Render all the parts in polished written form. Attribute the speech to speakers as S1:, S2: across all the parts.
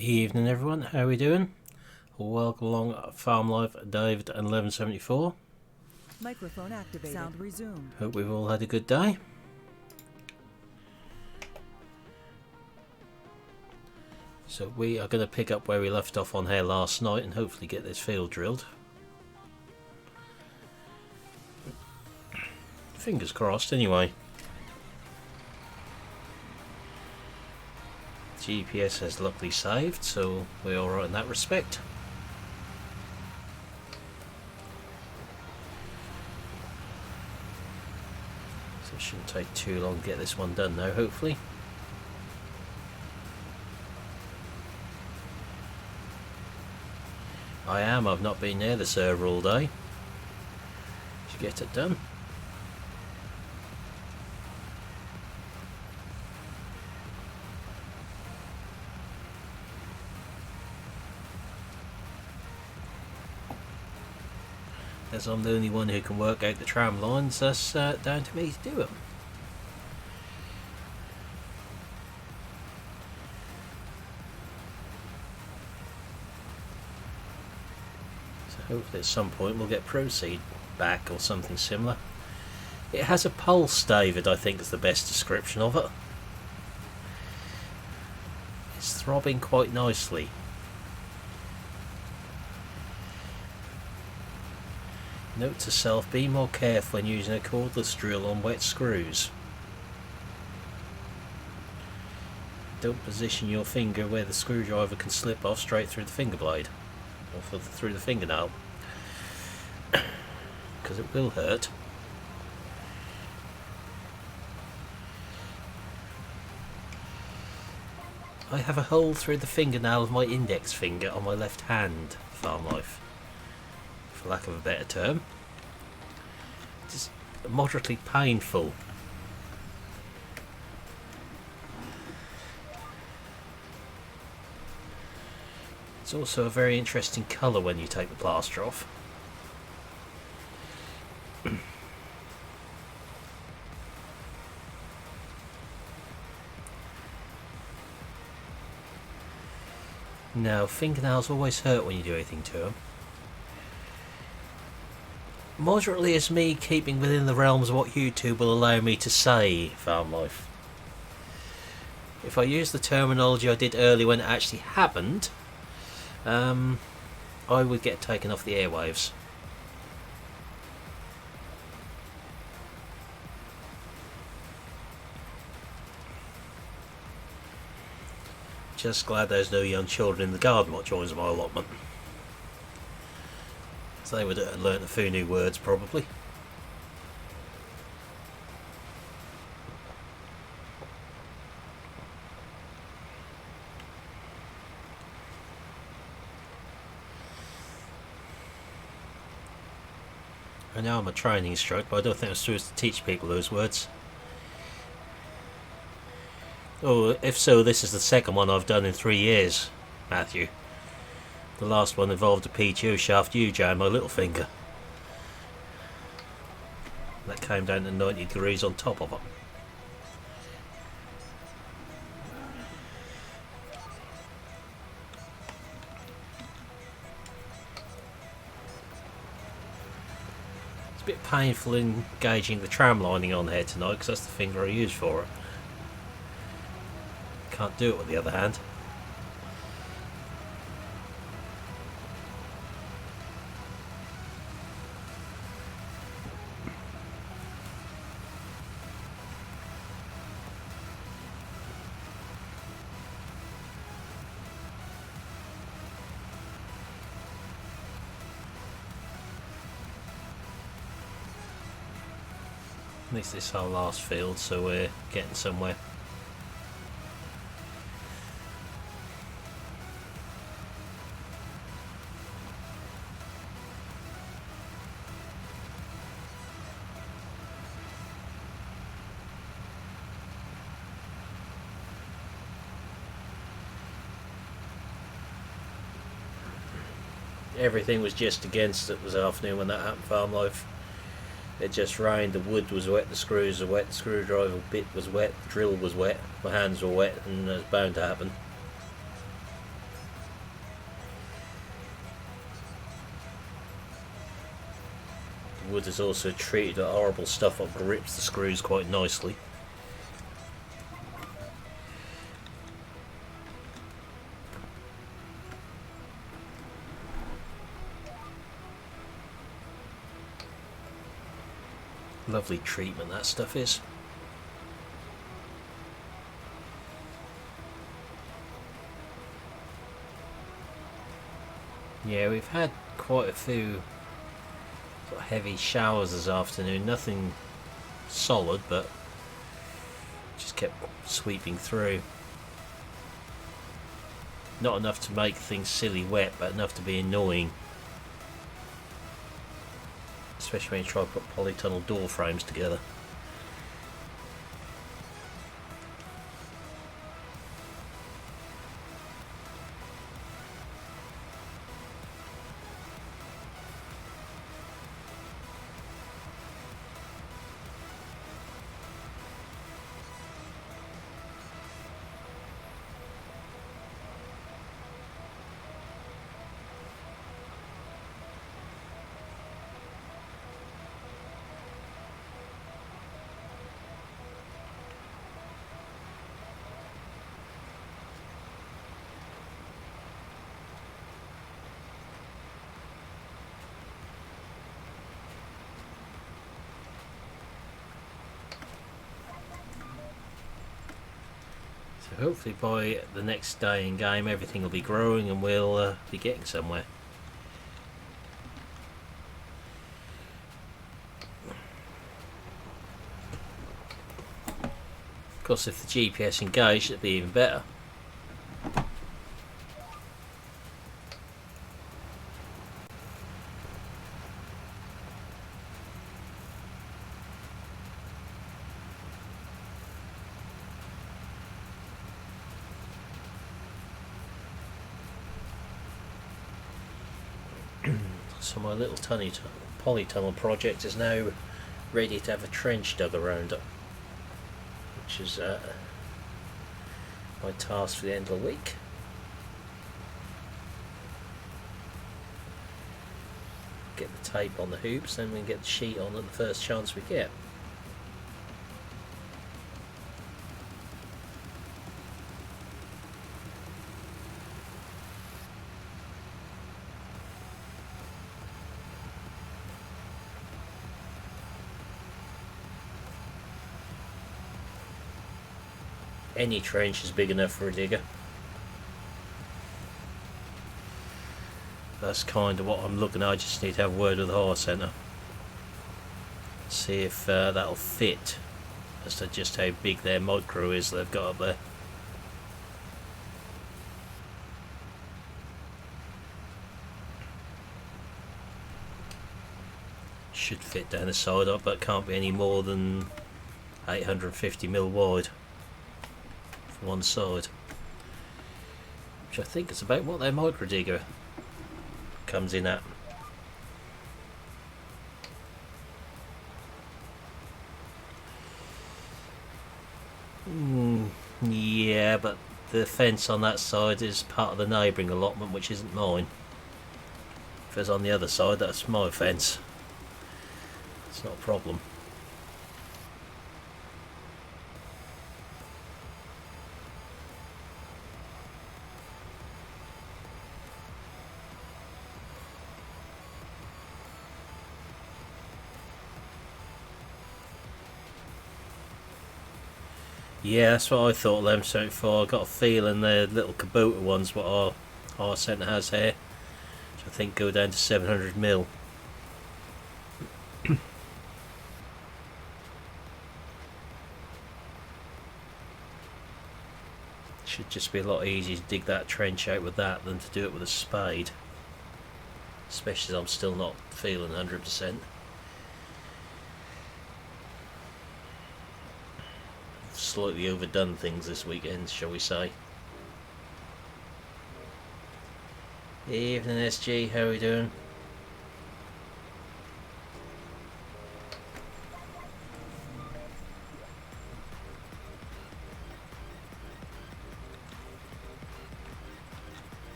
S1: Evening everyone, how are we doing? Welcome along Farm Life David and 1174.
S2: Microphone activated. Sound resumed.
S1: Hope we've all had a good day. So we are going to pick up where we left off on here last night and hopefully get this field drilled. Fingers crossed anyway. GPS has luckily saved, so we're alright in that respect. So it shouldn't take too long to get this one done now, hopefully. I've not been near the server all day. Should get it done. As I'm the only one who can work out the tram lines, that's down to me to do them. So hopefully at some point we'll get proceed back or something similar. It has a pulse, David, I think is the best description of it. It's throbbing quite nicely. Note to self, be more careful when using a cordless drill on wet screws. Don't position your finger where the screwdriver can slip off straight through the finger blade or through the fingernail, because it will hurt. I have a hole through the fingernail of my index finger on my left hand, Farm Life, for lack of a better term. It's moderately painful. It's also a very interesting colour when you take the plaster off. Now, fingernails always hurt when you do anything to them. Moderately is me keeping within the realms of what YouTube will allow me to say, Farm Life. If I use the terminology I did earlier when it actually happened, I would get taken off the airwaves. Just glad there's no young children in the garden what joins my allotment. So they would have learnt a few new words probably. I know I'm a training instructor, but I don't think I'm supposed to teach people those words. Oh, if so, this is the second one I've done in 3 years, Matthew. The last one involved a PTO shaft U-joint on my little finger. That came down to 90 degrees on top of it. It's a bit painful engaging the tram lining on here tonight because that's the finger I use for it. Can't do it with the other hand. At least this is our last field, so we're getting somewhere. Everything was just against it this afternoon when that happened, Farm Life. It just rained, the wood was wet, the screws were wet, the screwdriver bit was wet, the drill was wet, my hands were wet, and it was bound to happen. wood is also treated that horrible stuff that grips the screws quite nicely. Lovely treatment that stuff is. Yeah, we've had quite a few sort of heavy showers this afternoon. Nothing solid, but just kept sweeping through. Not enough to make things silly wet, but enough to be annoying. Especially when you try to put polytunnel door frames together. So hopefully by the next day in game everything will be growing and we'll be getting somewhere. Of course, if the GPS engaged, it'd be even better. So my little polytunnel project is now ready to have a trench dug around it, which is my task for the end of the week. Get the tape on the hoops, then we can get the sheet on at the first chance we get. Any trench is big enough for a digger. That's kind of what I'm looking at. I just need to have a word with the hire centre. See if that'll fit as to just how big their micro is they've got up there. Should fit down the side up, but can't be any more than 850mm wide. One side, which I think is about what their micro digger comes in at. Yeah, but the fence on that side is part of the neighbouring allotment, which isn't mine. If it's on the other side, that's my fence. It's not a problem. Yeah, that's what I thought of them so far. I got a feeling they're little Kubota ones what our centre has here, which I think go down to 700mm. Should just be a lot easier to dig that trench out with that than to do it with a spade, especially as I'm still not feeling 100%. Slightly overdone things this weekend, shall we say. Evening SG, how are we doing?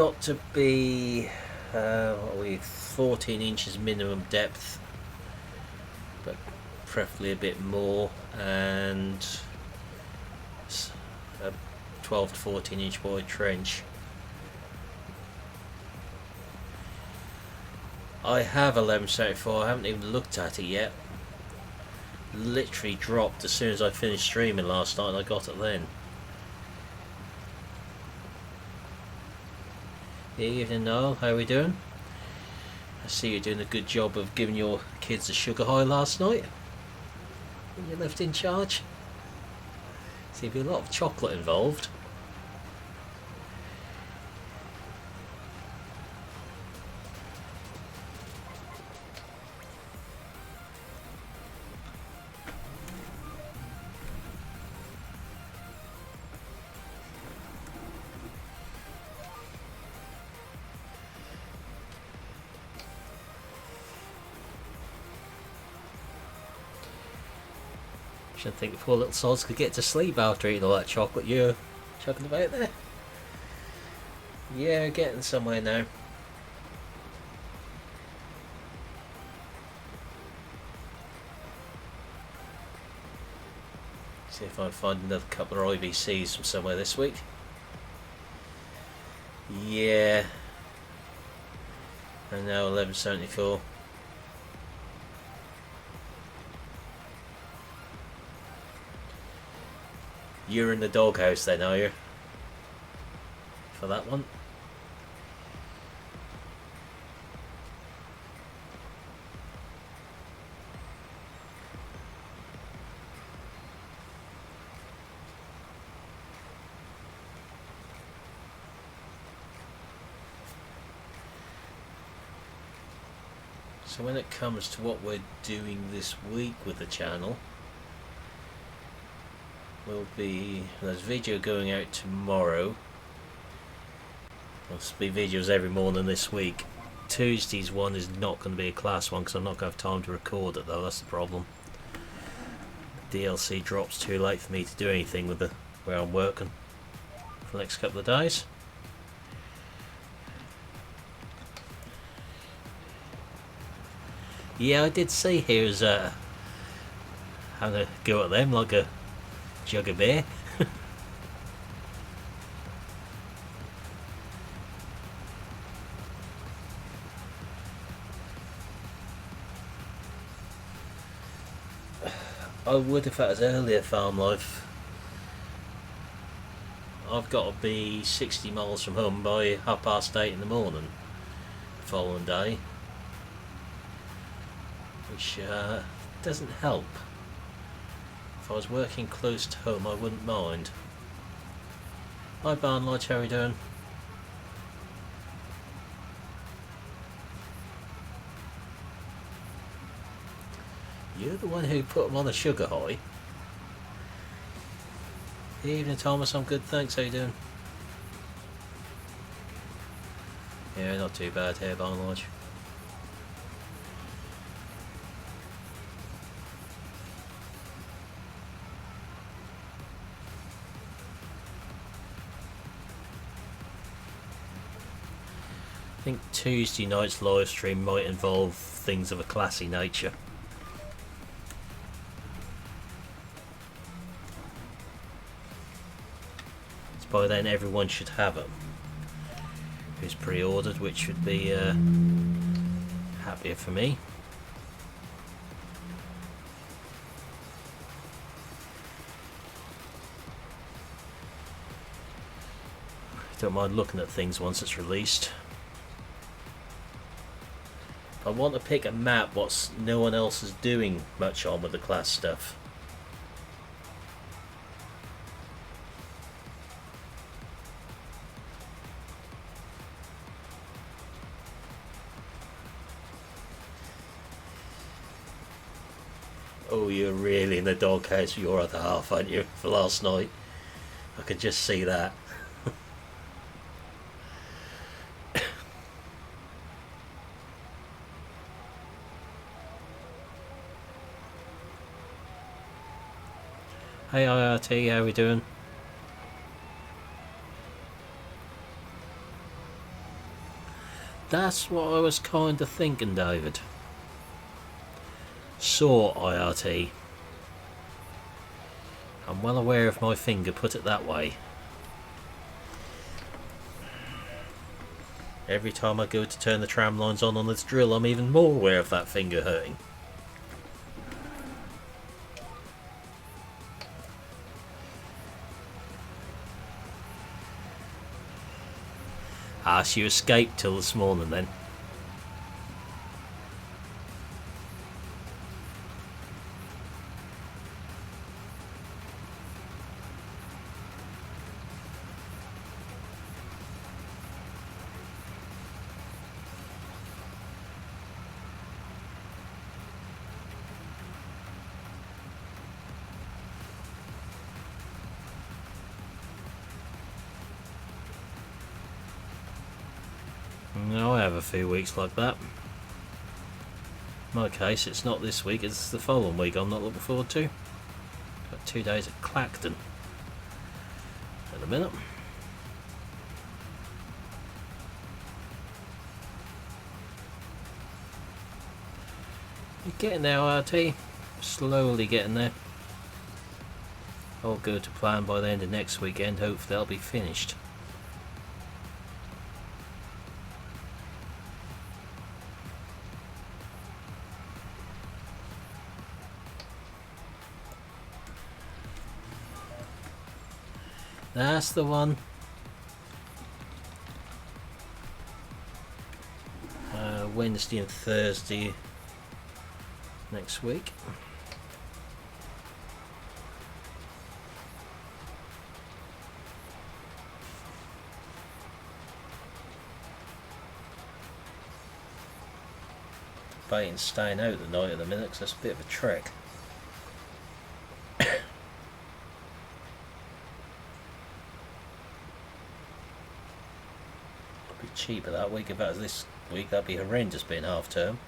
S1: got to be what are we, 14 inches minimum depth, but preferably a bit more, and a 12 to 14 inch wide trench. I have 1174, I haven't even looked at it yet. Literally dropped as soon as I finished streaming last night and I got it then. Evening Noel, how are we doing? I see you're doing a good job of giving your kids a sugar high last night when you left in charge. Seems to be a lot of chocolate involved. I should think the poor little sods could get to sleep after eating all that chocolate you're chugging about there. Yeah, getting somewhere now. See if I can find another couple of IBCs from somewhere this week. Yeah. And now 1174. You're in the doghouse then, are you? For that one? So when it comes to what we're doing this week with the channel, there's video going out tomorrow. There'll be videos every morning this week. Tuesday's one is not going to be a class one because I'm not going to have time to record it though, that's the problem. DLC drops too late for me to do anything with where I'm working for the next couple of days. Yeah, I did see here's having a go at them like a jug of beer. I would if that was earlier farm life. I've got to be 60 miles from home by 8:30 in the morning the following day, which doesn't help. If I was working close to home I wouldn't mind. Hi Barn Lodge, how are you doing? You're the one who put them on a sugar high. Evening Thomas, I'm good thanks, how you doing? Yeah, not too bad here Barn Lodge. I think Tuesday night's live stream might involve things of a classy nature. So by then everyone should have them who's pre-ordered, which would be happier for me. Don't mind looking at things once it's released. I want to pick a map what no one else is doing much on with the class stuff. Oh, you're really in the doghouse for your other half, aren't you, for last night? I could just see that. Hey IRT, how we doing? That's what I was kind of thinking, David. Saw IRT. I'm well aware of my finger, put it that way. Every time I go to turn the tram lines on this drill, I'm even more aware of that finger hurting. Ah, so you escaped till this morning then? No, I have a few weeks like that. In my case, it's not this week, it's the following week I'm not looking forward to. Got 2 days at Clacton in a minute. You're getting there, RT. Slowly getting there. All go to plan by the end of next weekend, hopefully I'll be finished. That's the one. Wednesday and Thursday next week. Debating staying out the night at the minute because that's a bit of a trek. Cheaper that week. If that was this week, that'd be horrendous being half term.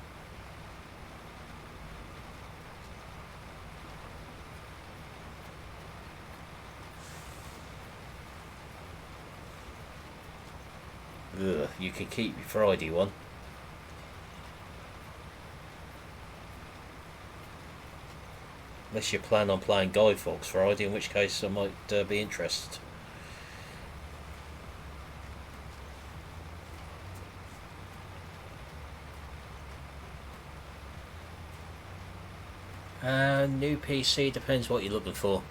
S1: Ugh, you can keep your Friday one. Unless you plan on playing Guy Fawkes Friday, in which case I might be interested. New PC depends what you're looking for.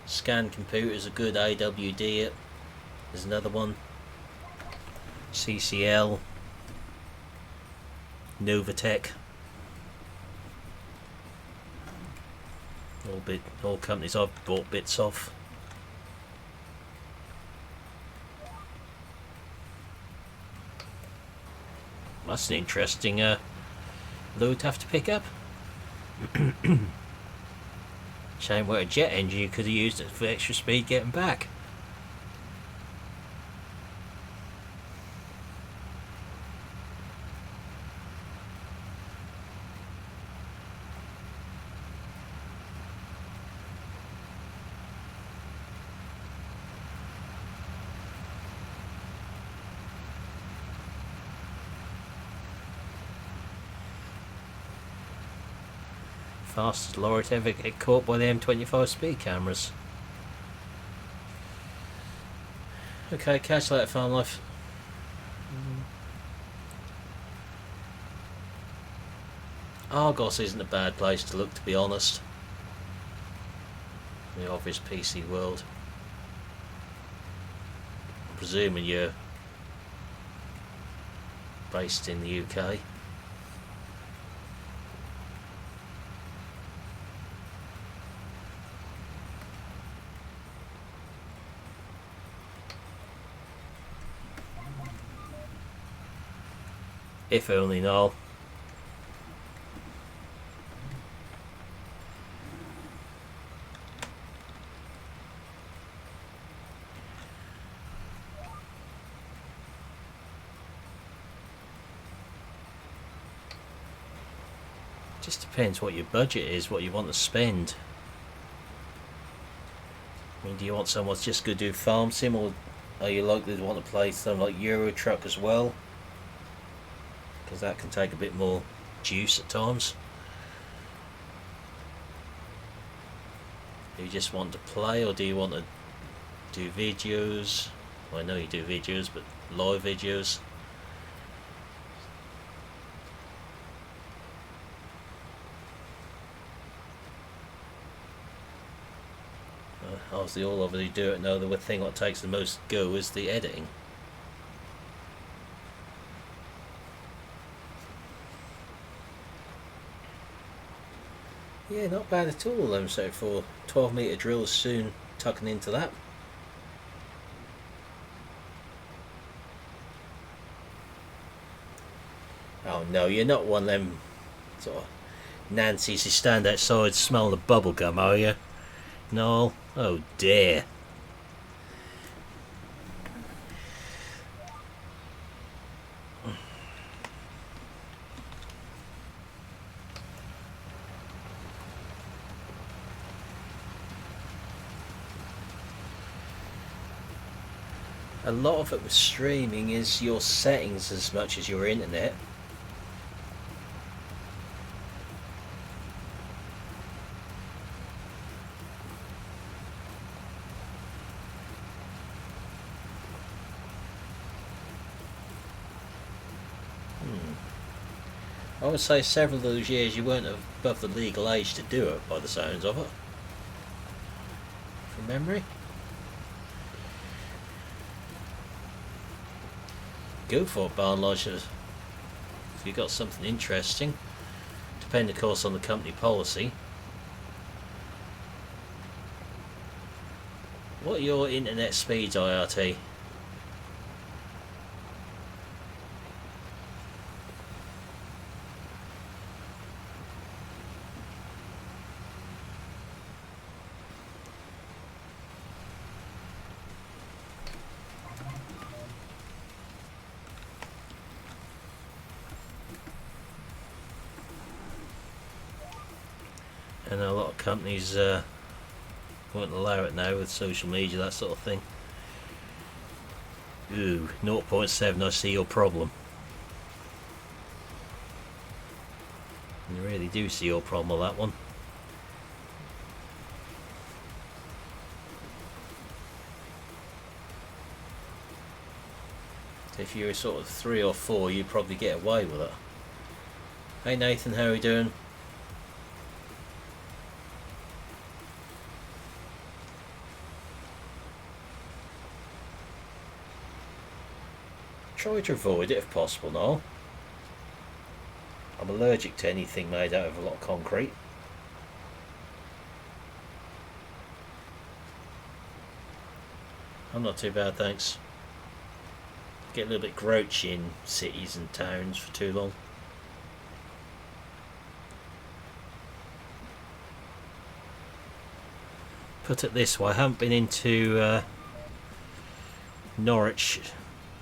S1: Scan computers are good. AWD it. There's another one. CCL. Novatech. All companies I've bought bits of. That's an interesting load to have to pick up. Shame what a jet engine you could have used it for extra speed getting back. Fastest lorry to ever get caught by the M25 speed cameras. Okay, catch you later, farm life. Argos isn't a bad place to look, to be honest. The obvious PC world. I'm presuming you're based in the UK. If only now. Just depends what your budget is, what you want to spend. I mean, do you want someone that's just going to do farm sim, or are you likely to want to play something like Euro Truck as well? because that can take a bit more juice at times. Do you just want to play, or do you want to do videos? Well, I know you do videos, but live videos. Obviously, all of you do it now. The thing that takes the most go is the editing. Yeah, not bad at all. So for 12-meter drills, soon tucking into that. Oh no, you're not one of them sort of Nancy's who stand outside smelling the bubble gum, are you? No? Oh dear. A lot of it with streaming is your settings as much as your internet. I would say several of those years you weren't above the legal age to do it, by the sounds of it. From memory. Go for it, Barn Lodger. If you've got something interesting. Depend, of course, on the company policy. What are your internet speeds, IRT? And a lot of companies won't allow it now with social media, that sort of thing. Ooh, 0.7, I see your problem. You really do see your problem with that one. If you were sort of 3 or 4, you'd probably get away with it. Hey Nathan, how are you doing? Try to avoid it if possible now. I'm allergic to anything made out of a lot of concrete. I'm not too bad, thanks. Get a little bit grouchy in cities and towns for too long. Put it this way, I haven't been into Norwich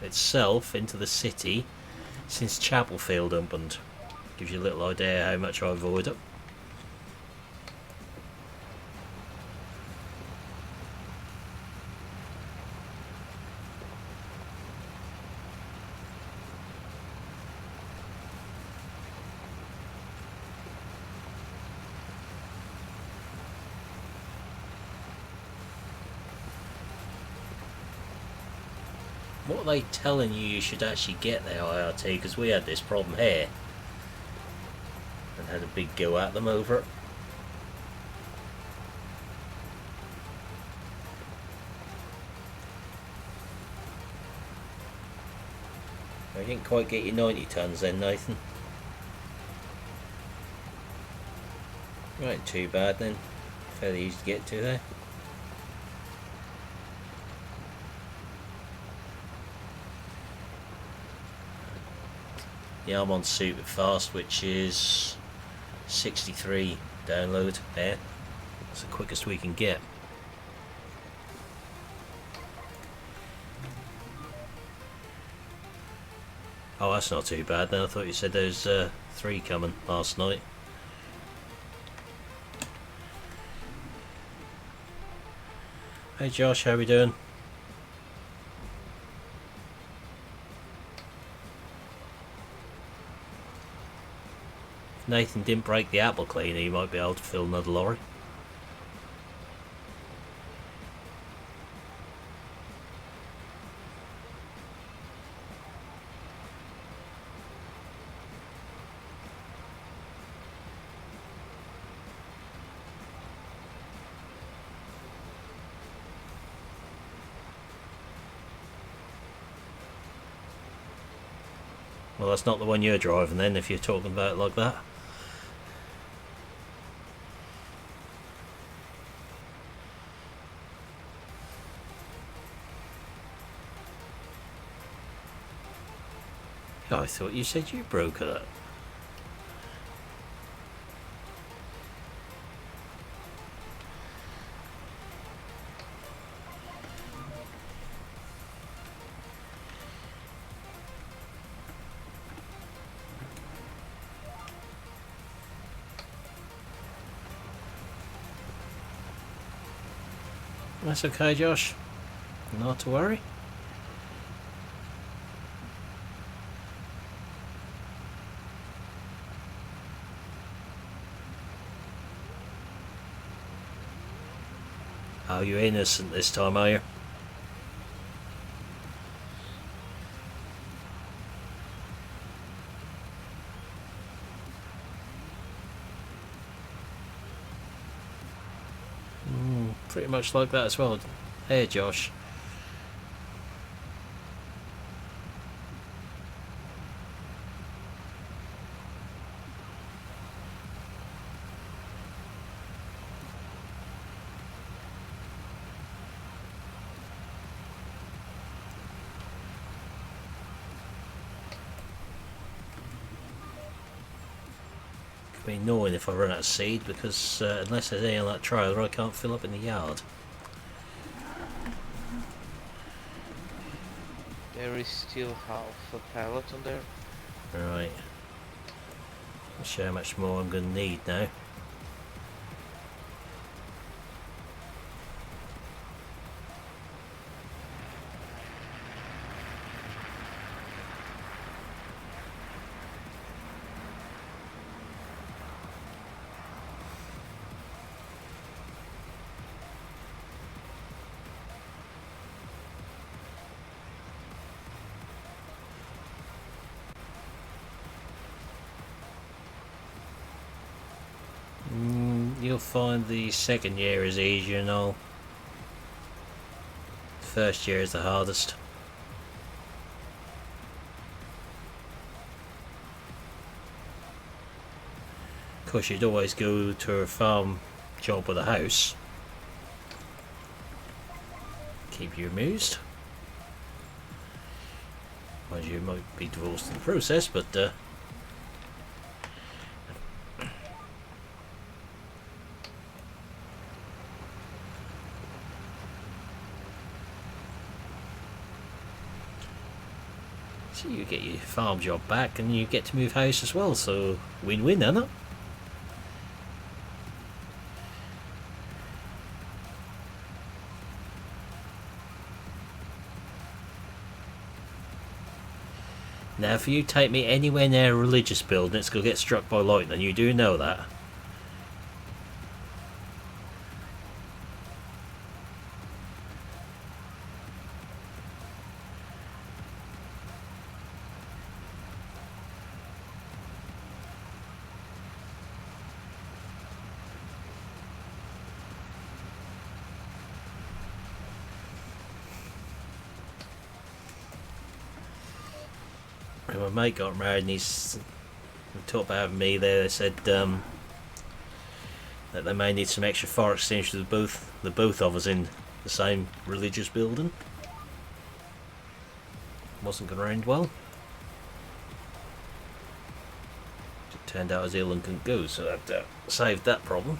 S1: itself, into the city, since Chapelfield opened. Gives you a little idea how much I avoid it. What are they telling you should actually get there, IRT? Because we had this problem here and had a big go at them over it. I didn't quite get your 90 tons then, Nathan. Right, too bad then. Fairly easy to get to there. Yeah, I'm on super fast, which is 63 download there. That's the quickest we can get. Oh, that's not too bad then. I thought you said there was 3 coming last night. Hey Josh, how we doing? Nathan didn't break the apple cleaner, he might be able to fill another lorry. Well, that's not the one you're driving then, if you're talking about it like that. Oh, I thought you said you broke it. That's okay, Josh. Not to worry. Oh, you're innocent this time, are you? Pretty much like that as well. Hey, Josh. Could be annoying if I run out of seed, because unless there's any on that trailer, I can't fill up in the yard.
S3: There is still half a pallet on there.
S1: Right. Let's show how much more I'm going to need now. You'll find the second year is easier and all. The first year is the hardest. Of course, you'd always go to a farm job with a house. Keep you amused. Mind you, might be divorced in the process, but so you get your farm job back and you get to move house as well, so win-win, isn't it? Now if you take me anywhere near a religious building, it's going to get struck by lightning, you do know that. My mate got married and he's talked about me there. They said that they may need some extra fire extinguishers with the both of us in the same religious building. Wasn't going to end well. It turned out as ill and couldn't go, so that saved that problem.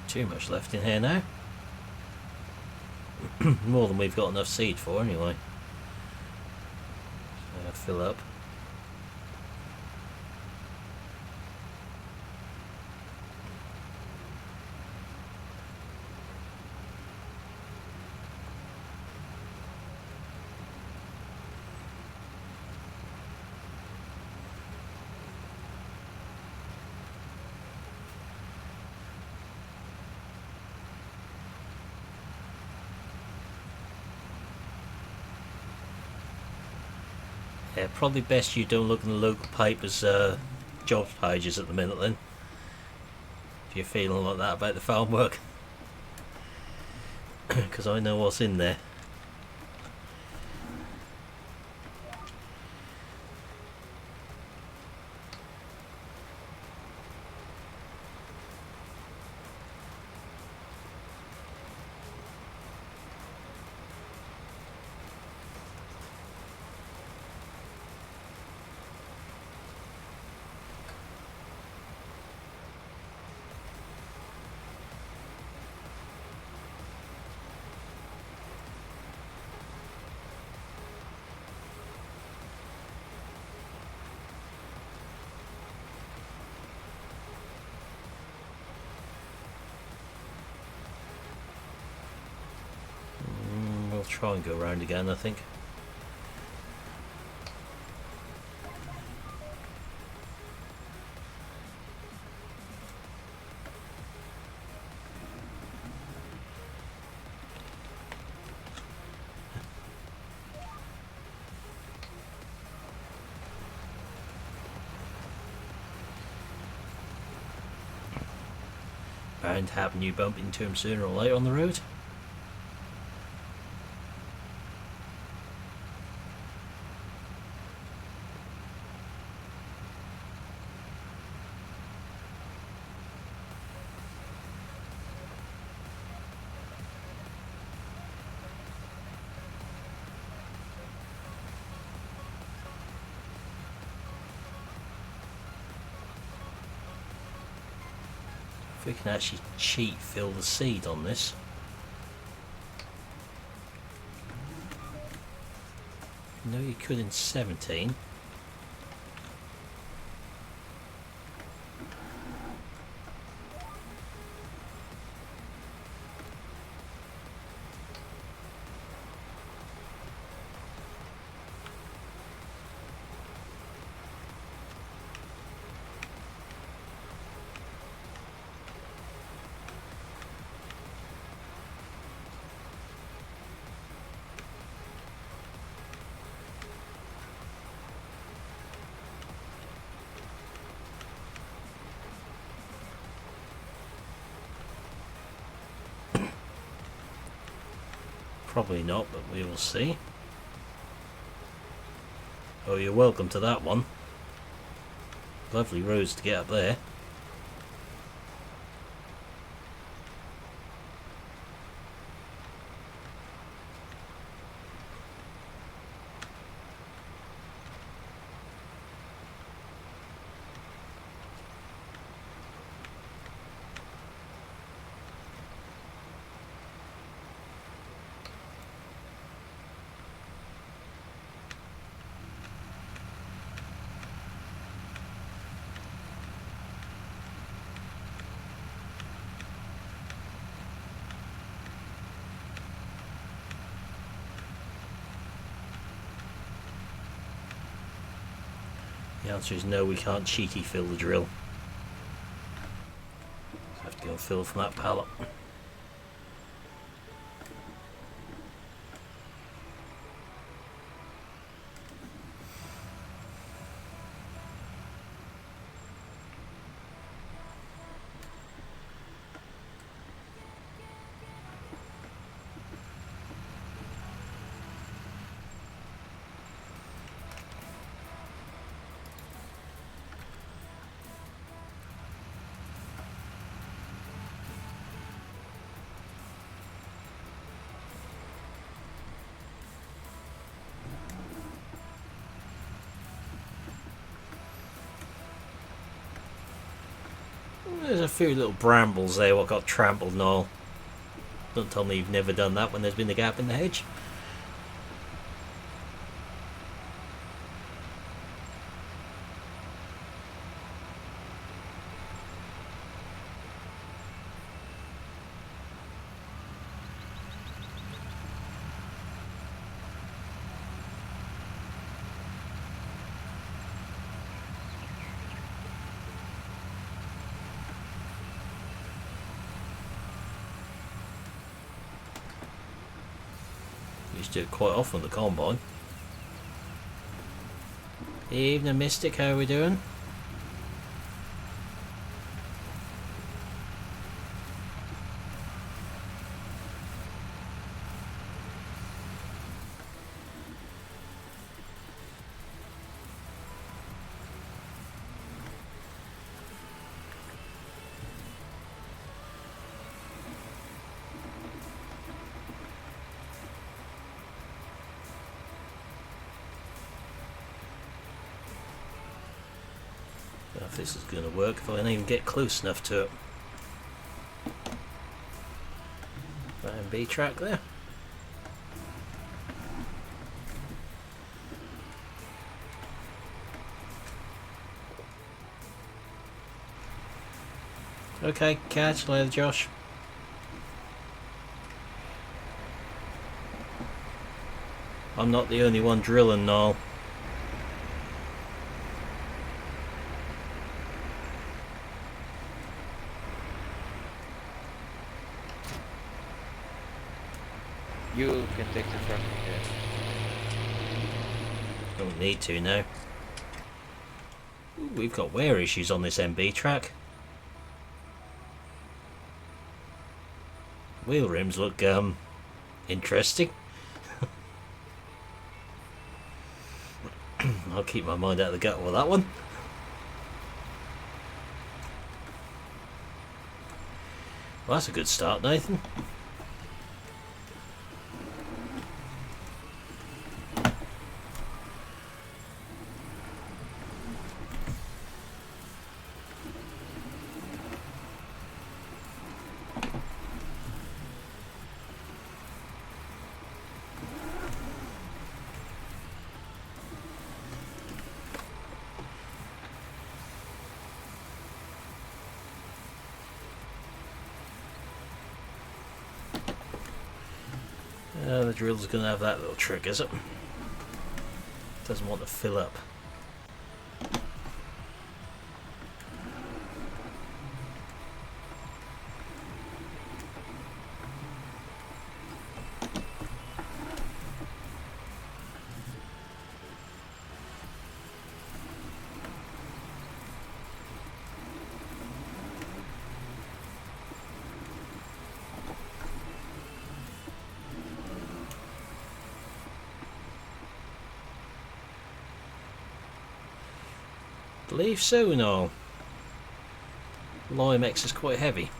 S1: Too much left in here now. More than we've got enough seed for anyway. So fill up. Yeah, probably best you don't look in the local papers jobs pages at the minute then, if you're feeling like that about the farm work, because I know what's in there. We'll try and go around again, I think. Bound to happen, you bump into him sooner or later on the road. If we can actually cheat fill the seed on this. No, you could in 17. Probably not, but we will see. Oh, you're welcome to that one. Lovely roads to get up there. The answer is no, we can't cheeky fill the drill. Have to go and fill from that pallet. There's a few little brambles there what got trampled and all. Don't tell me you've never done that when there's been a gap in the hedge. Used to do it quite often at the combine. Evening Mystic, how are we doing? I don't know if this is going to work if I don't even get close enough to it. That MB track there. Okay, catch you later, Josh. I'm not the only one drilling now.
S3: You can take the truck from here.
S1: Don't need to now. Ooh, we've got wear issues on this MB track. Wheel rims look interesting. I'll keep my mind out of the gutter with that one. Well, that's a good start, Nathan. The drill's going to have that little trick, is it? Doesn't want to fill up. Believe so, no. Limex is quite heavy.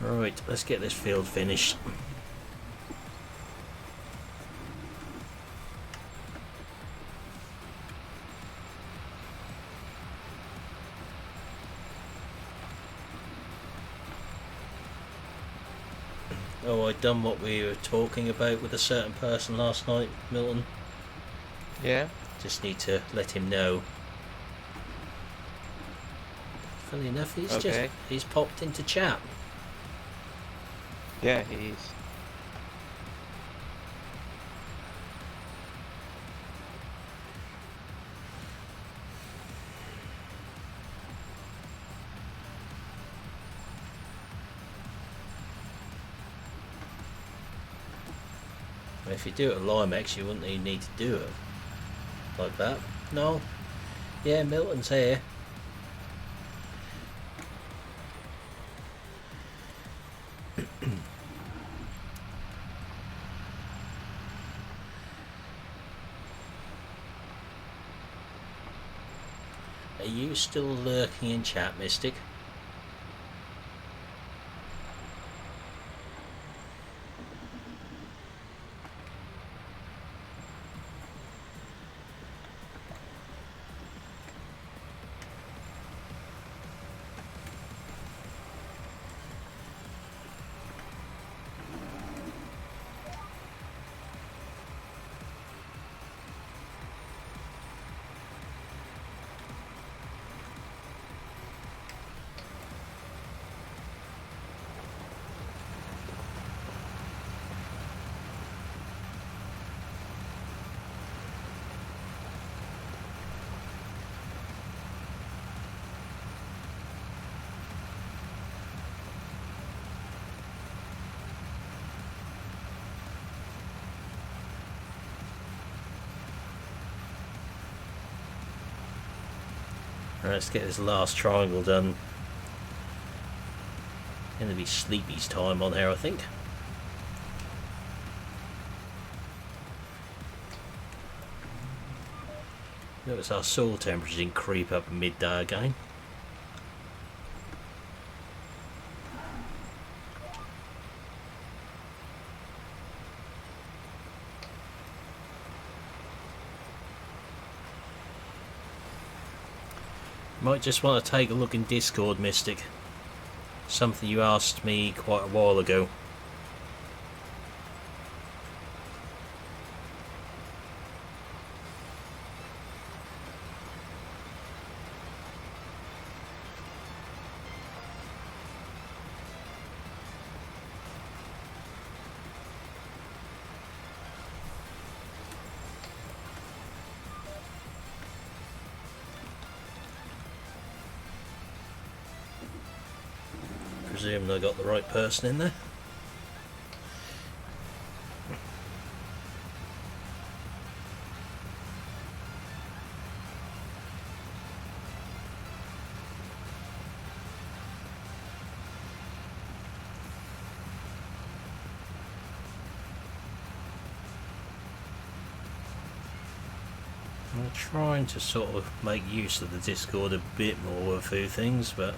S1: Right, let's get this field finished. Oh, I done what we were talking about with a certain person last night, Milton.
S3: Yeah?
S1: Just need to let him know. Funny enough, he's popped into chat.
S3: Yeah, he is.
S1: If you do it at Limex, you wouldn't even need to do it like that. No. Yeah, Milton's here. Are you still lurking in chat, Mystic? Right, let's get this last triangle done. Gonna be Sleepy's time on here, I think. Notice our soil temperature didn't creep up at midday again. Might just want to take a look in Discord, Mystic. Something you asked me quite a while ago. Presumed I got the right person in there. I'm trying to sort of make use of the Discord a bit more with a few things, but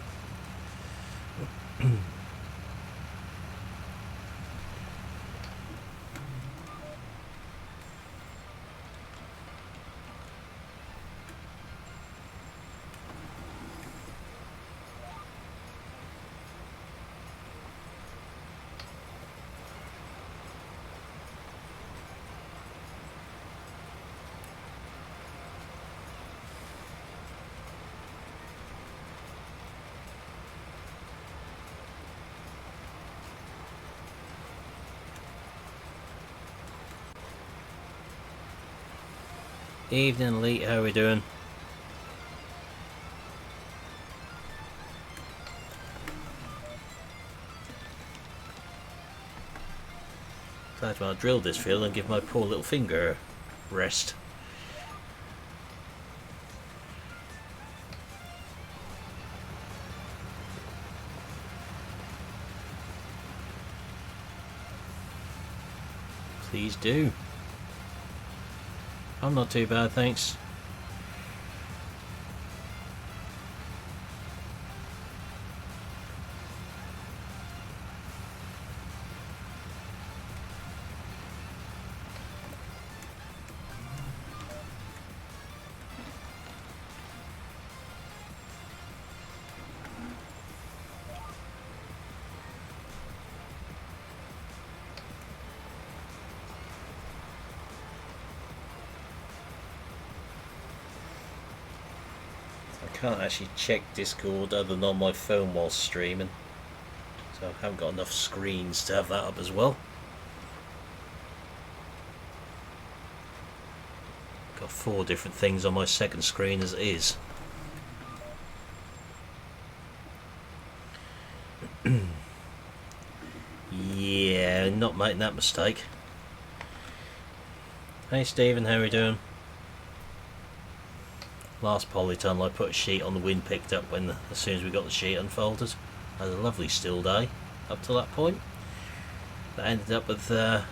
S1: evening, Elite, how are we doing? Glad when I drilled this field and give my poor little finger a rest. Please do. I'm not too bad, thanks. I can't actually check Discord other than on my phone while streaming, so I haven't got enough screens to have that up as well. Got 4 different things on my second screen as it is. Yeah, not making that mistake. Hey Stephen, how are we doing? Last polytunnel I put a sheet on, the wind picked up as soon as we got the sheet unfolded. Had a lovely still day up to that point. That ended up with a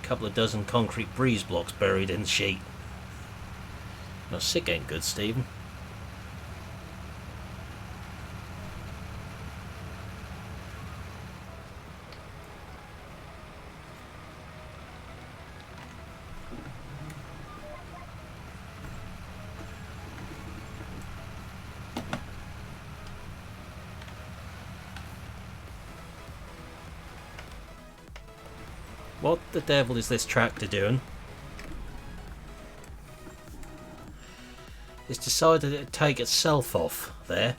S1: couple of dozen concrete breeze blocks buried in the sheet. Now sick ain't good, Stephen. What the devil is this tractor doing? It's decided it'd take itself off there.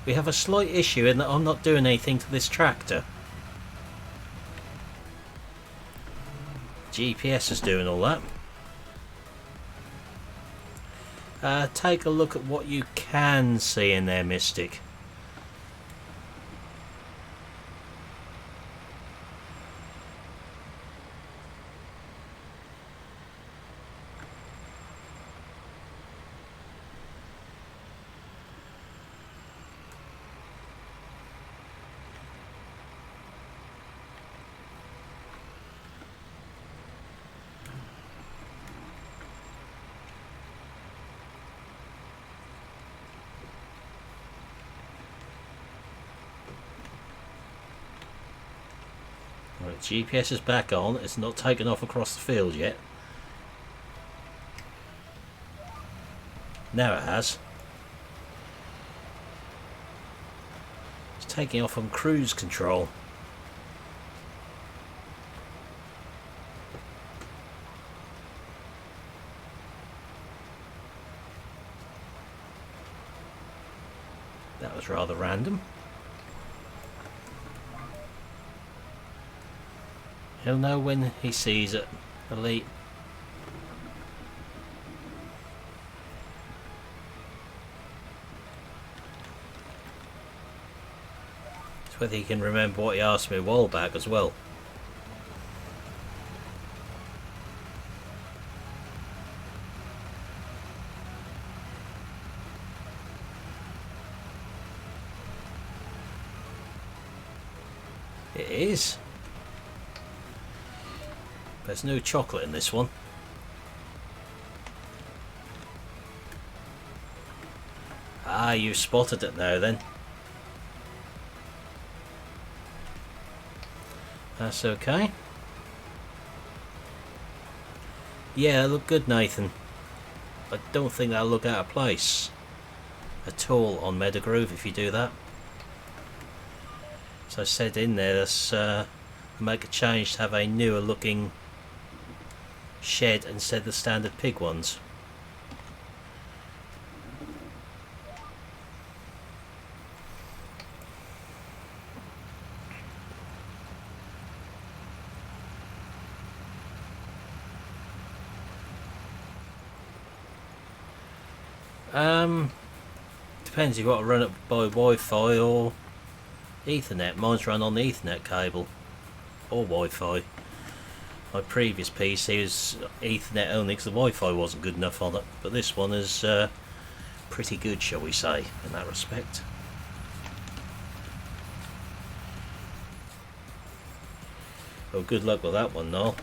S1: We have a slight issue in that I'm not doing anything to this tractor. GPS is doing all that. Take a look at what you can see in there, Mystic. Right, GPS is back on. It's not taken off across the field yet. Now it has. It's taking off on cruise control. That was rather random. He'll know when he sees it. Elite. It's whether he can remember what he asked me a while back as well. It is. There's no chocolate in this one. Ah, you spotted it now then. That's okay. Yeah, look good, Nathan. I don't think that'll look out of place at all on Meadowgrove if you do that. As I said in there, let's make a change to have a newer looking shed instead of the standard pig ones. Depends if you've got to run it by Wi-Fi or Ethernet. Mine's run on the Ethernet cable or Wi-Fi. My previous PC was Ethernet only because the Wi-Fi wasn't good enough on it, but this one is pretty good, shall we say, in that respect. Well, good luck with that one, Noel.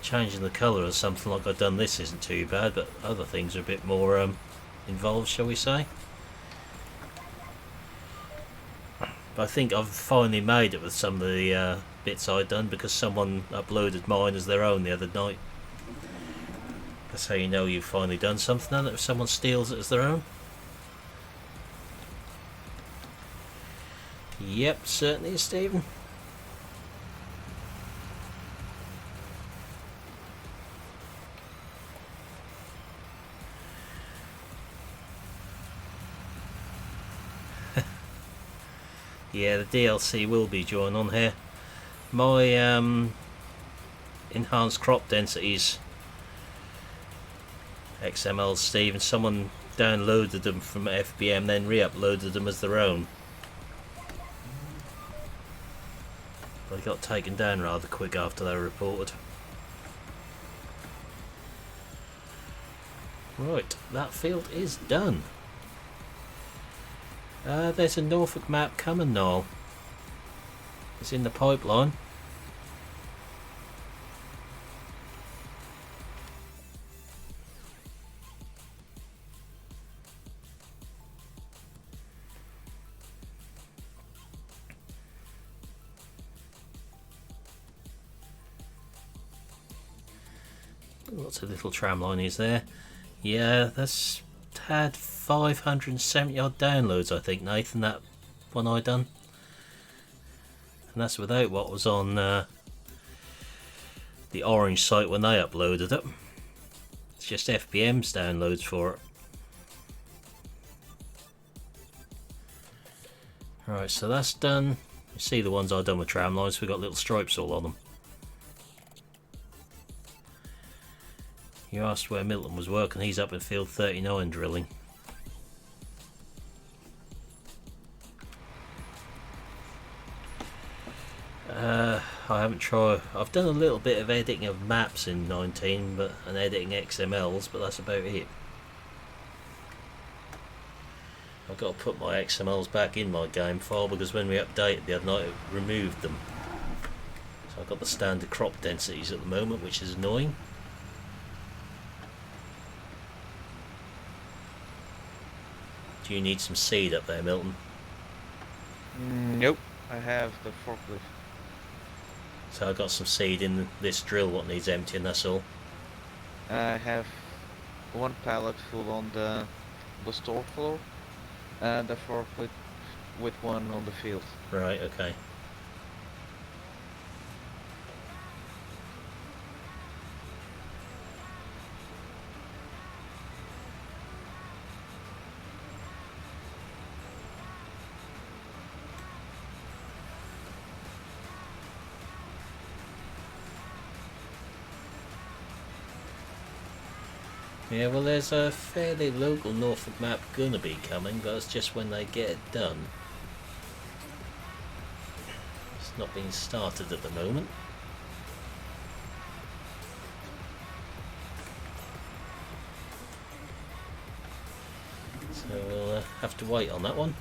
S1: Changing the colour of something like I've done this isn't too bad, but other things are a bit more involved, shall we say. But I think I've finally made it with some of the bits I've done because someone uploaded mine as their own the other night. That's how you know you've finally done something, and if someone steals it as their own. Yep, certainly is, Stephen. Yeah, the DLC will be joined on here. My enhanced crop densities XML, Steve, and someone downloaded them from FBM, then re-uploaded them as their own. They got taken down rather quick after they were reported. Right, that field is done. There's a Norfolk map coming now. It's in the pipeline. Lots of little tram linings there. Yeah, that's had 570 odd downloads, I think, Nathan, that one I done. And that's without what was on the Orange site when they uploaded it. It's just FPM's downloads for it. Right, so that's done. You see the ones I've done with tram lines, we've got little stripes all on them. You asked where Milton was working, he's up in field 39 drilling. I haven't tried. I've done a little bit of editing of maps in 19, and editing XMLs, but that's about it. I've got to put my XMLs back in my game file because when we updated the other night, it removed them. So I've got the standard crop densities at the moment, which is annoying. Do you need some seed up there, Milton?
S3: Nope, I have the forklift.
S1: So I've got some seed in this drill what needs emptying, that's all.
S3: I have one pallet full on the store floor and a forklift with one on the field.
S1: Right, okay. Yeah, well, there's a fairly local Norfolk map gonna be coming, but it's just when they get it done. It's not being started at the moment. So we'll have to wait on that one.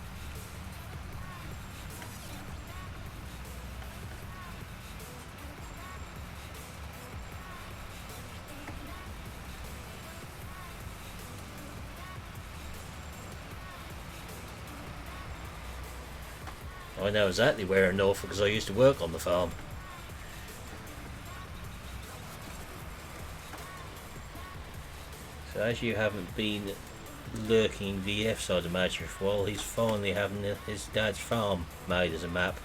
S1: I know exactly where in Norfolk because I used to work on the farm. So as you haven't been lurking VFs, I'd imagine, for a while, he's finally having his dad's farm made as a map.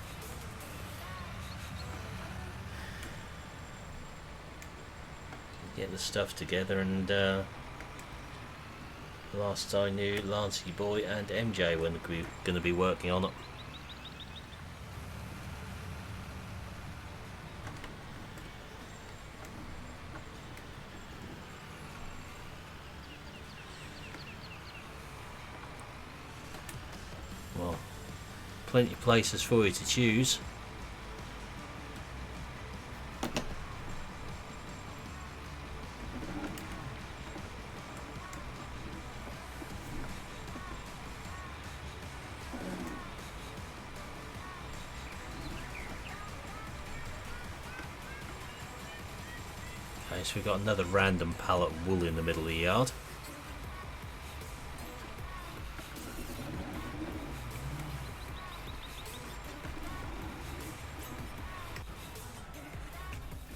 S1: Get the stuff together, and last I knew, Lancey Boy and MJ were going to be working on it. Well, plenty of places for you to choose. Okay, so we've got another random pallet of wool in the middle of the yard.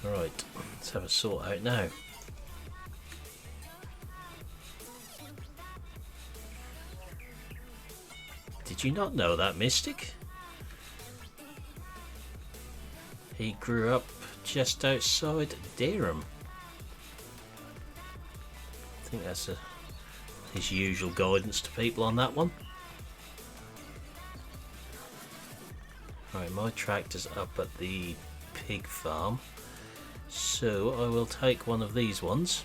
S1: Right, let's have a sort out now. Did you not know that, Mystic? He grew up just outside Dereham. I think that's his usual guidance to people on that one. Right, my tractor's up at the pig farm, so I will take one of these ones.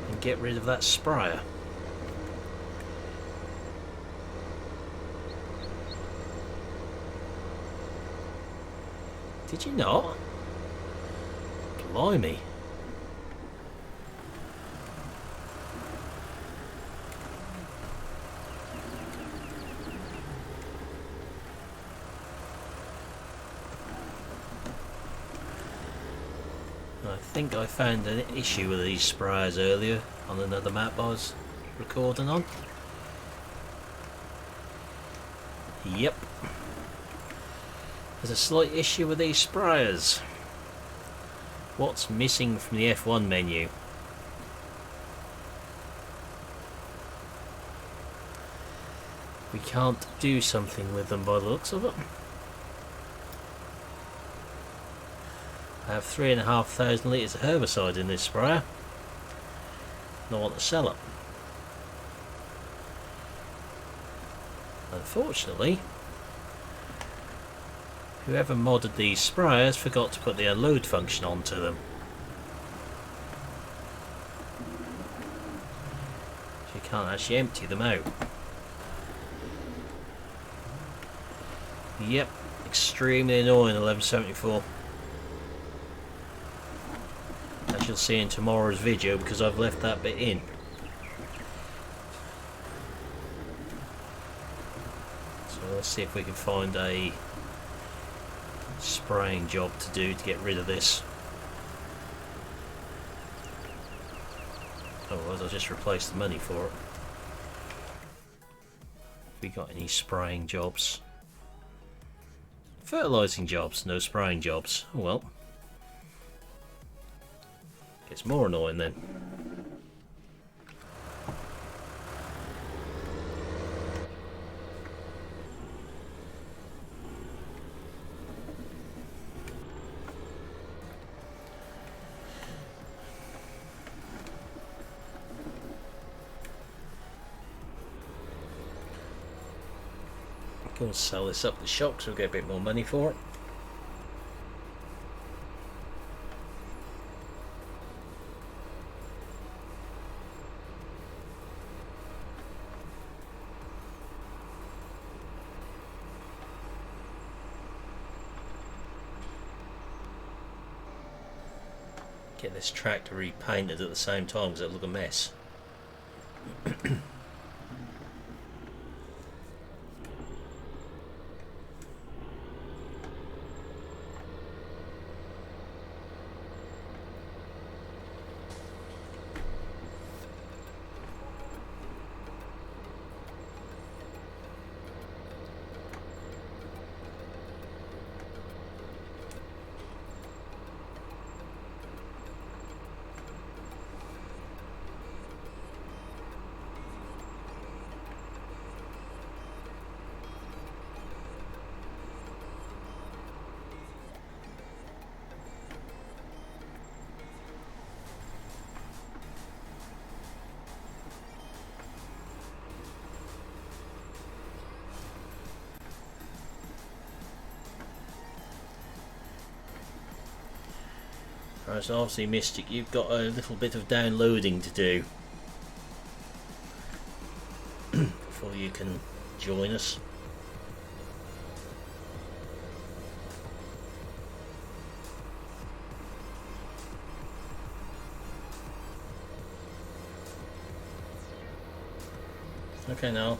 S1: And get rid of that sprayer. Did you not? Blimey. think I found an issue with these sprayers earlier on another map I was recording on. Yep. There's a slight issue with these sprayers. What's missing from the F1 menu? We can't do something with them by the looks of it. I have 3,500 litres of herbicide in this sprayer, and I want to sell it. Unfortunately, whoever modded these sprayers forgot to put the unload function onto them. So you can't actually empty them out. Yep, extremely annoying 1174. As you'll see in tomorrow's video, because I've left that bit in. So let's see if we can find a spraying job to do to get rid of this. Otherwise I'll just replace the money for it. Have we got any spraying jobs? Fertilising jobs, no spraying jobs. Oh well. Gets more annoying then. Go and sell this up the shop so we'll get a bit more money for it. Get this tractor repainted at the same time because it'll look a mess. Right, so obviously Mystic, you've got a little bit of downloading to do before you can join us. Okay now.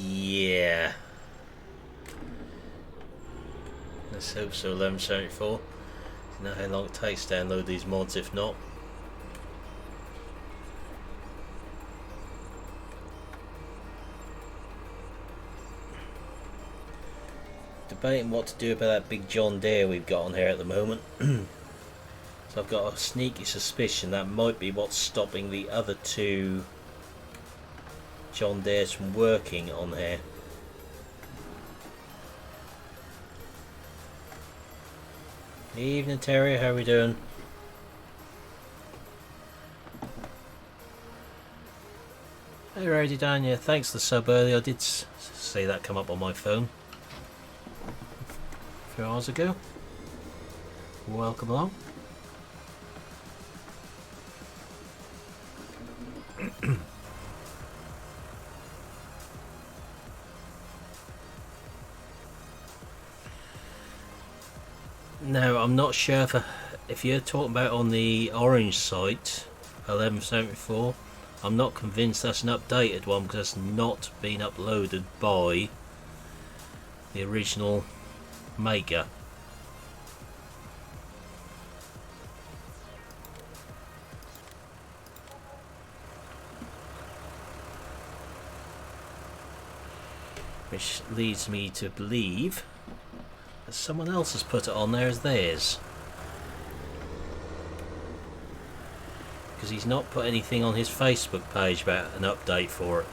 S1: Yeah. Let's hope so, 1174. You know how long it takes to download these mods if not. Debating what to do about that big John Deere we've got on here at the moment. So I've got a sneaky suspicion that might be what's stopping the other two John Deere's from working on here. Evening Terry, how are we doing? Hey Rowdy Dan, yeah, thanks for the sub earlier. I did see that come up on my phone a few hours ago. Welcome along. Now I'm not sure if you're talking about on the orange site 1174. I'm not convinced that's an updated one because it's not been uploaded by the original maker. Which leads me to believe that someone else has put it on there as theirs. Because he's not put anything on his Facebook page about an update for it.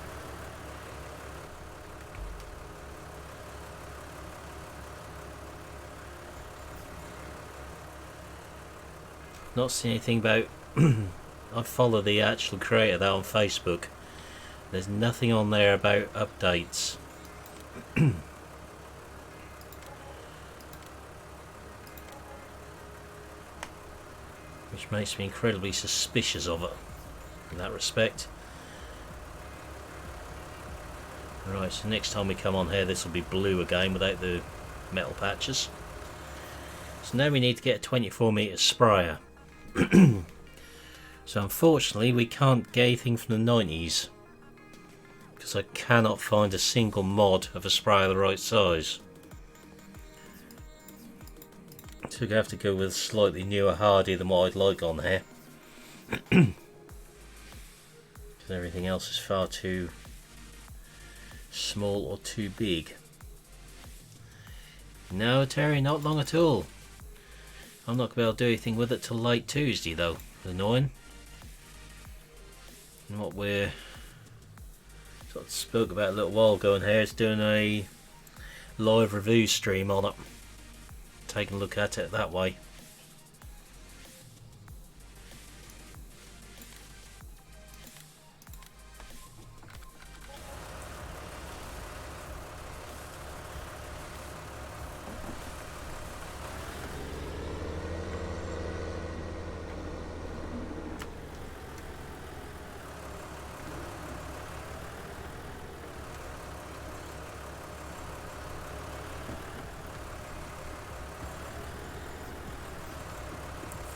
S1: Not seen anything about I follow the actual creator of that on Facebook. There's nothing on there about updates. Which makes me incredibly suspicious of it in that respect. Right, so next time we come on here this will be blue again without the metal patches. So now we need to get a 24mm sprayer. So unfortunately we can't get anything from the 90s because I cannot find a single mod of a sprayer the right size. So we have to go with a slightly newer hardy than what I'd like on here. Because everything else is far too small or too big. No, Terry, not long at all. I'm not going to be able to do anything with it till late Tuesday though. Annoying. And what we're sort of spoke about a little while ago in here is doing a live review stream on it. Taking a look at it that way.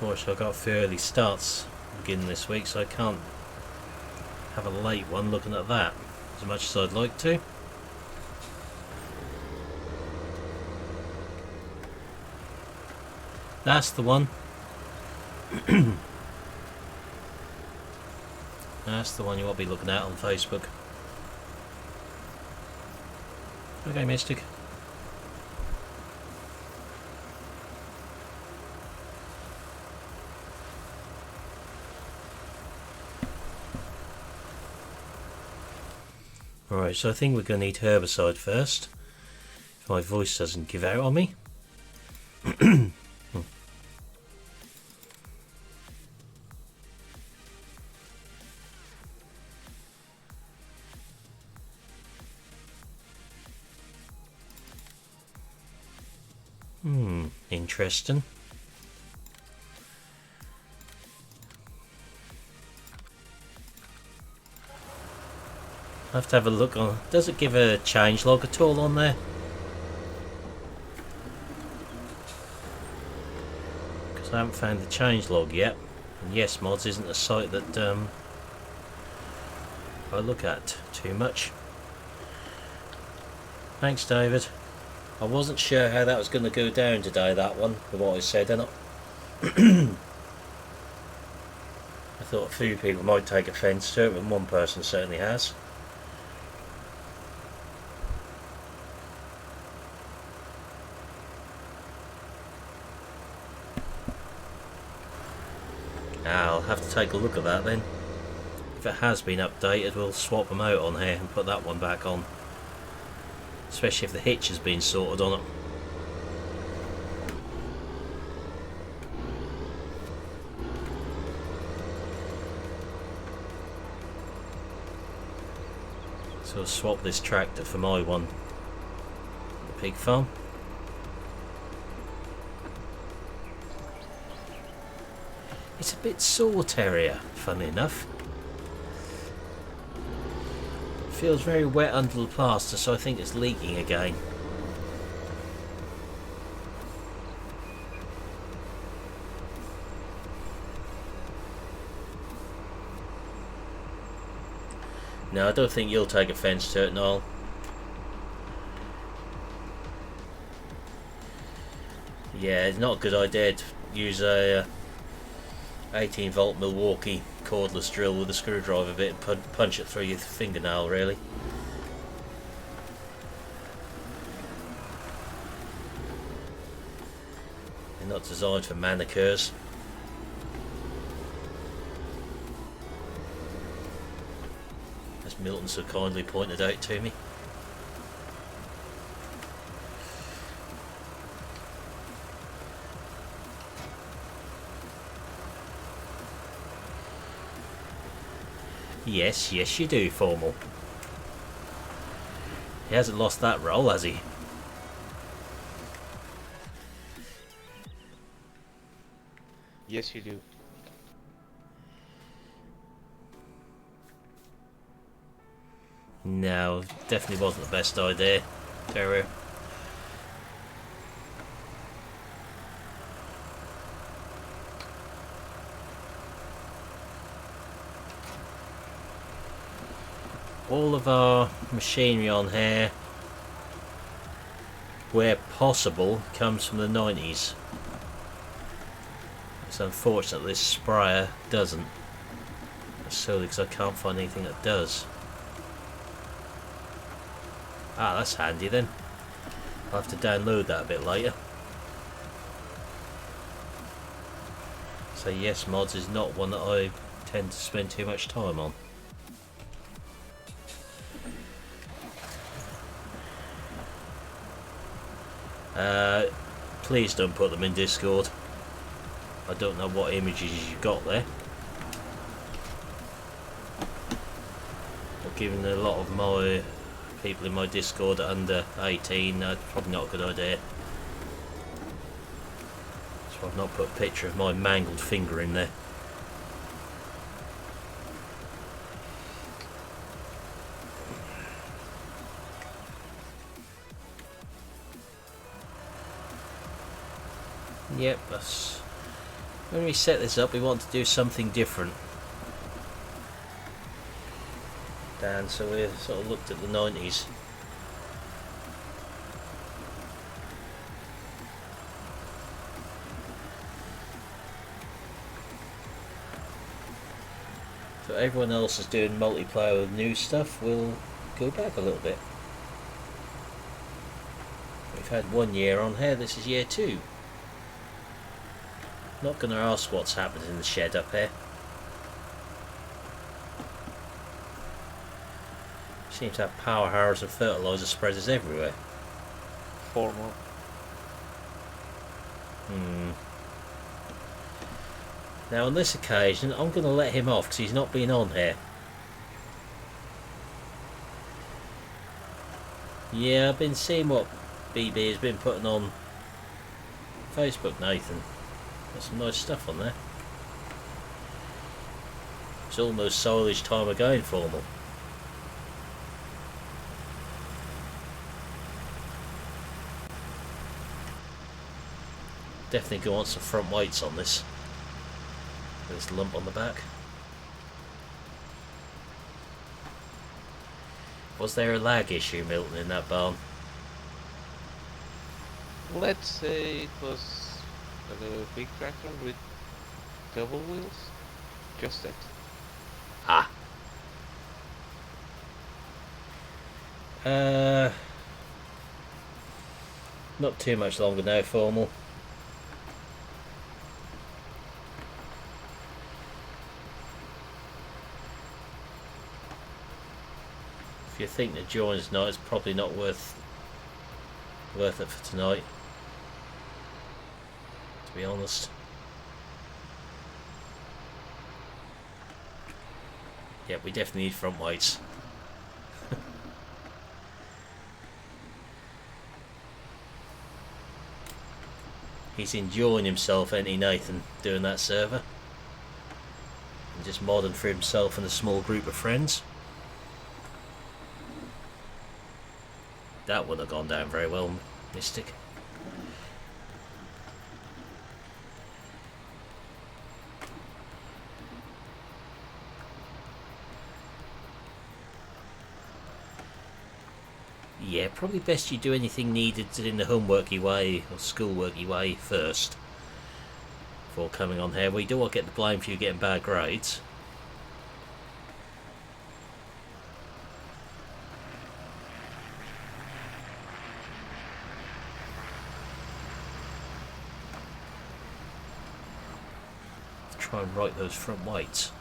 S1: Unfortunately, I've got a few early starts beginning this week, so I can't have a late one looking at that as much as I'd like to. That's the one. That's the one you want to be looking at on Facebook. Okay, Mystic. Alright, so I think we're going to need herbicide first, if my voice doesn't give out on me. Interesting. I have to have a look on. Does it give a change log at all on there? Because I haven't found the change log yet. And yes, mods isn't a site that I look at too much. Thanks, David. I wasn't sure how that was going to go down today, that one, with what I said, innit? I thought a few people might take offence to it, and one person certainly has. I'll have to take a look at that then. If it has been updated, we'll swap them out on here and put that one back on. Especially if the hitch has been sorted on it. So I'll swap this tractor for my one. The pig farm. It's a bit sore, Terrier, funny enough. It feels very wet under the plaster, so I think it's leaking again. No, I don't think you'll take offence to it, Noel. Yeah, it's not a good idea to use a 18 volt Milwaukee cordless drill with a screwdriver bit and punch it through your fingernail, really. They're not designed for manicures. As Milton so kindly pointed out to me. Yes, yes you do, Formal. He hasn't lost that role, has he?
S3: Yes, you do.
S1: No, definitely wasn't the best idea, Terry. All of our machinery on here, where possible, comes from the 90s. It's unfortunate this sprayer doesn't. That's solely because I can't find anything that does. Ah, that's handy then. I'll have to download that a bit later. So yes, mods is not one that I tend to spend too much time on. Please don't put them in Discord. I don't know what images you've got there. But given a lot of my people in my Discord are under 18, that's probably not a good idea. So I've not put a picture of my mangled finger in there. Yep, that's... when we set this up, we want to do something different. Dan, so we sort of looked at the 90s. So everyone else is doing multiplayer with new stuff, we'll go back a little bit. We've had 1 year on here, this is year 2. Not going to ask what's happened in the shed up here. Seems to have power harrows and fertiliser spreaders everywhere.
S3: Formal.
S1: Now on this occasion I'm going to let him off because he's not been on here. Yeah, I've been seeing what BB has been putting on Facebook, Nathan. There's some nice stuff on there. It's almost silage time again, Formal. Definitely go on some front weights on this. This lump on the back. Was there a lag issue, Milton, in that barn?
S3: Let's say it was a big tractor with double wheels. Just that.
S1: Ah. Not too much longer now, Formal. If you think the join's not, it's probably not worth it for tonight, to be honest. Yep, we definitely need front weights. He's enjoying himself, ain't he, Nathan, doing that server? And just modding for himself and a small group of friends. That wouldn't have gone down very well, Mystic. Yeah, probably best you do anything needed in the homeworky way or schoolworky way first before coming on here. We do want to get the blame for you getting bad grades. Try and right those front weights.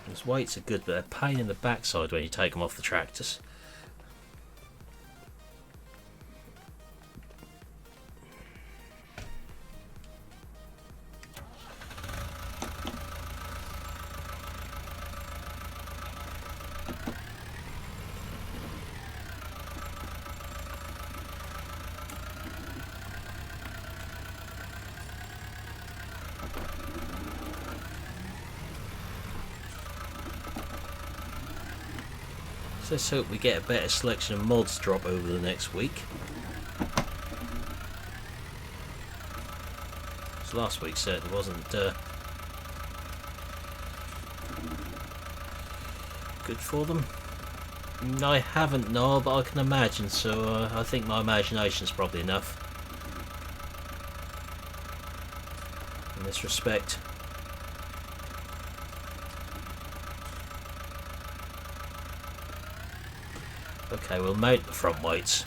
S1: Those weights are good, but they're a pain in the backside when you take them off the tractors. Let's hope we get a better selection of mods drop over the next week. So last week certainly wasn't good for them. I haven't, no, but I can imagine, so I think my imagination's probably enough in this respect. Okay, we'll mount the front weights.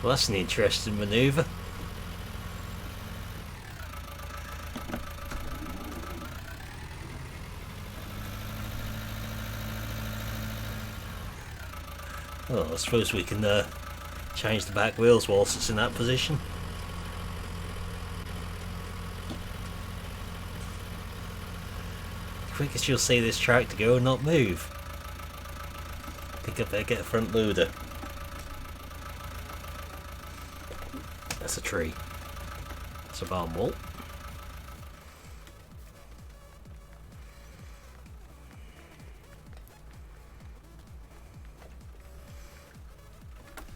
S1: Well, that's an interesting manoeuvre. Oh, I suppose we can change the back wheels whilst it's in that position. The quickest you'll see this tractor go and not move. I think I better get a front loader. That's a tree. That's a barn wall.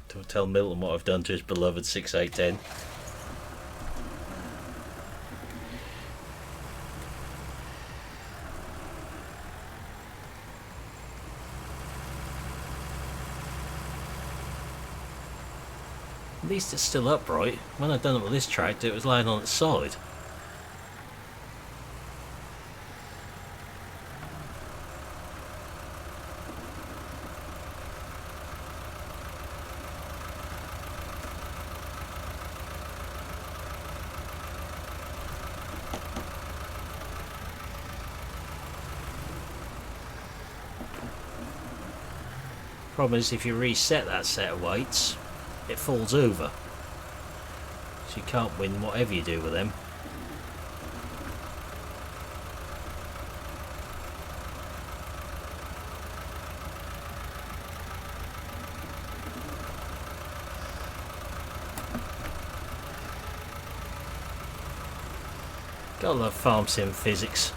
S1: Don't tell Milton what I've done to his beloved 6810. At least it's still upright. When I've done it with this tractor, it was lying on its side. Problem is, if you reset that set of weights, it falls over. So you can't win whatever you do with them. Gotta love farm sim physics.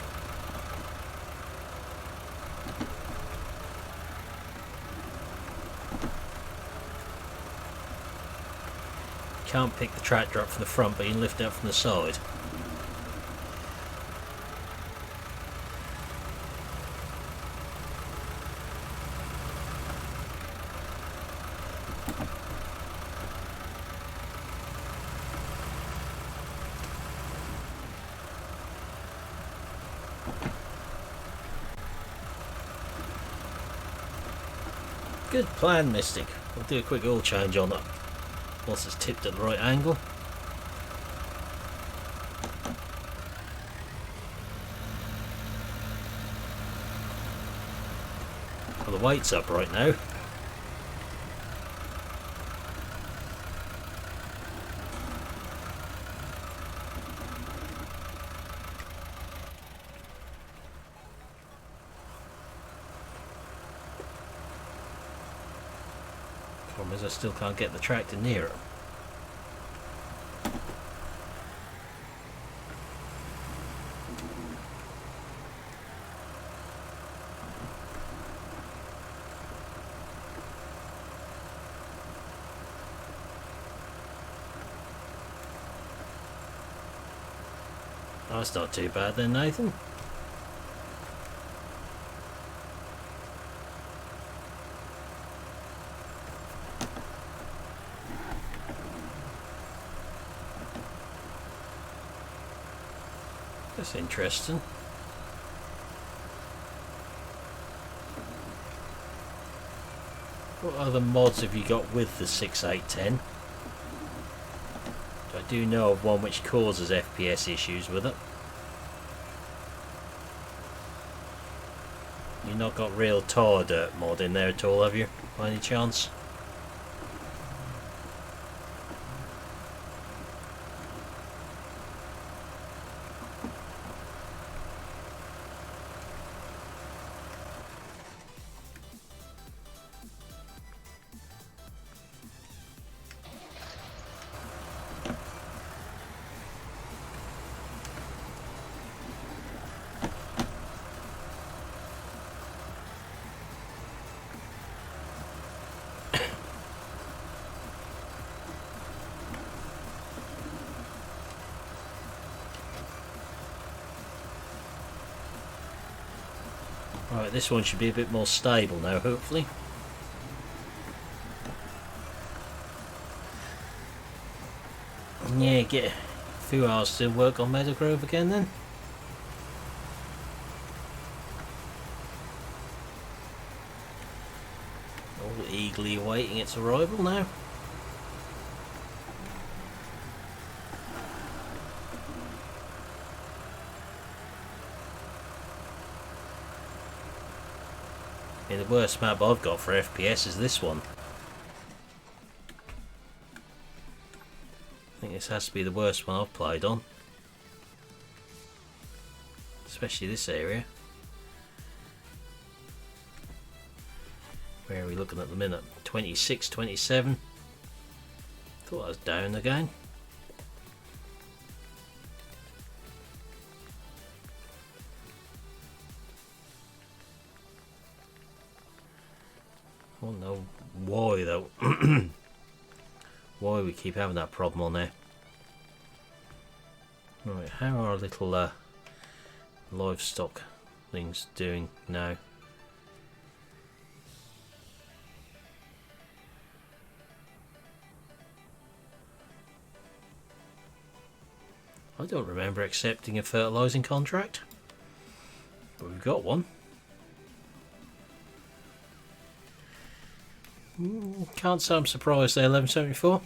S1: Can't pick the tractor up from the front, but you can lift it up from the side. Good plan, Mystic. I'll do a quick oil change on it once it's tipped at the right angle. Well, the weight's up right now. Problem is I still can't get the tractor near it. Oh, that's not too bad then, Nathan. That's interesting. What other mods have you got with the 6810? I do know of one which causes FPS issues with it. You've not got real tar dirt mod in there at all, have you, by any chance? Right, this one should be a bit more stable now, hopefully. Yeah, get a few hours to work on Meadowgrove again then. All eagerly awaiting its arrival now. The worst map I've got for FPS is this one. I think this has to be the worst one I've played on. Especially this area. Where are we looking at the minute? 26, 27. Thought I was down again. I don't know why though. Why we keep having that problem on there. Right, how are our little livestock things doing now? I don't remember accepting a fertilising contract, but we've got one. Can't say I'm surprised there, 1174.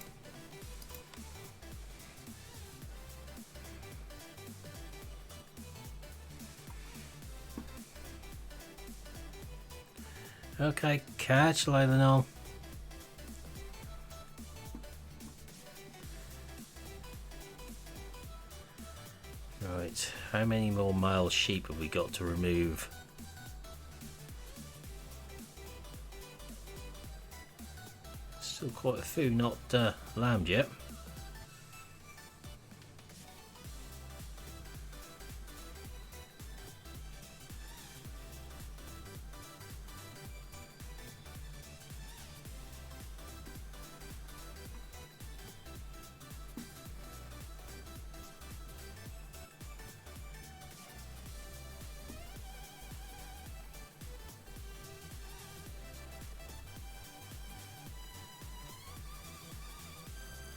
S1: Okay, catch Leyland on. Right, how many more male sheep have we got to remove? Still quite a few not lambed yet.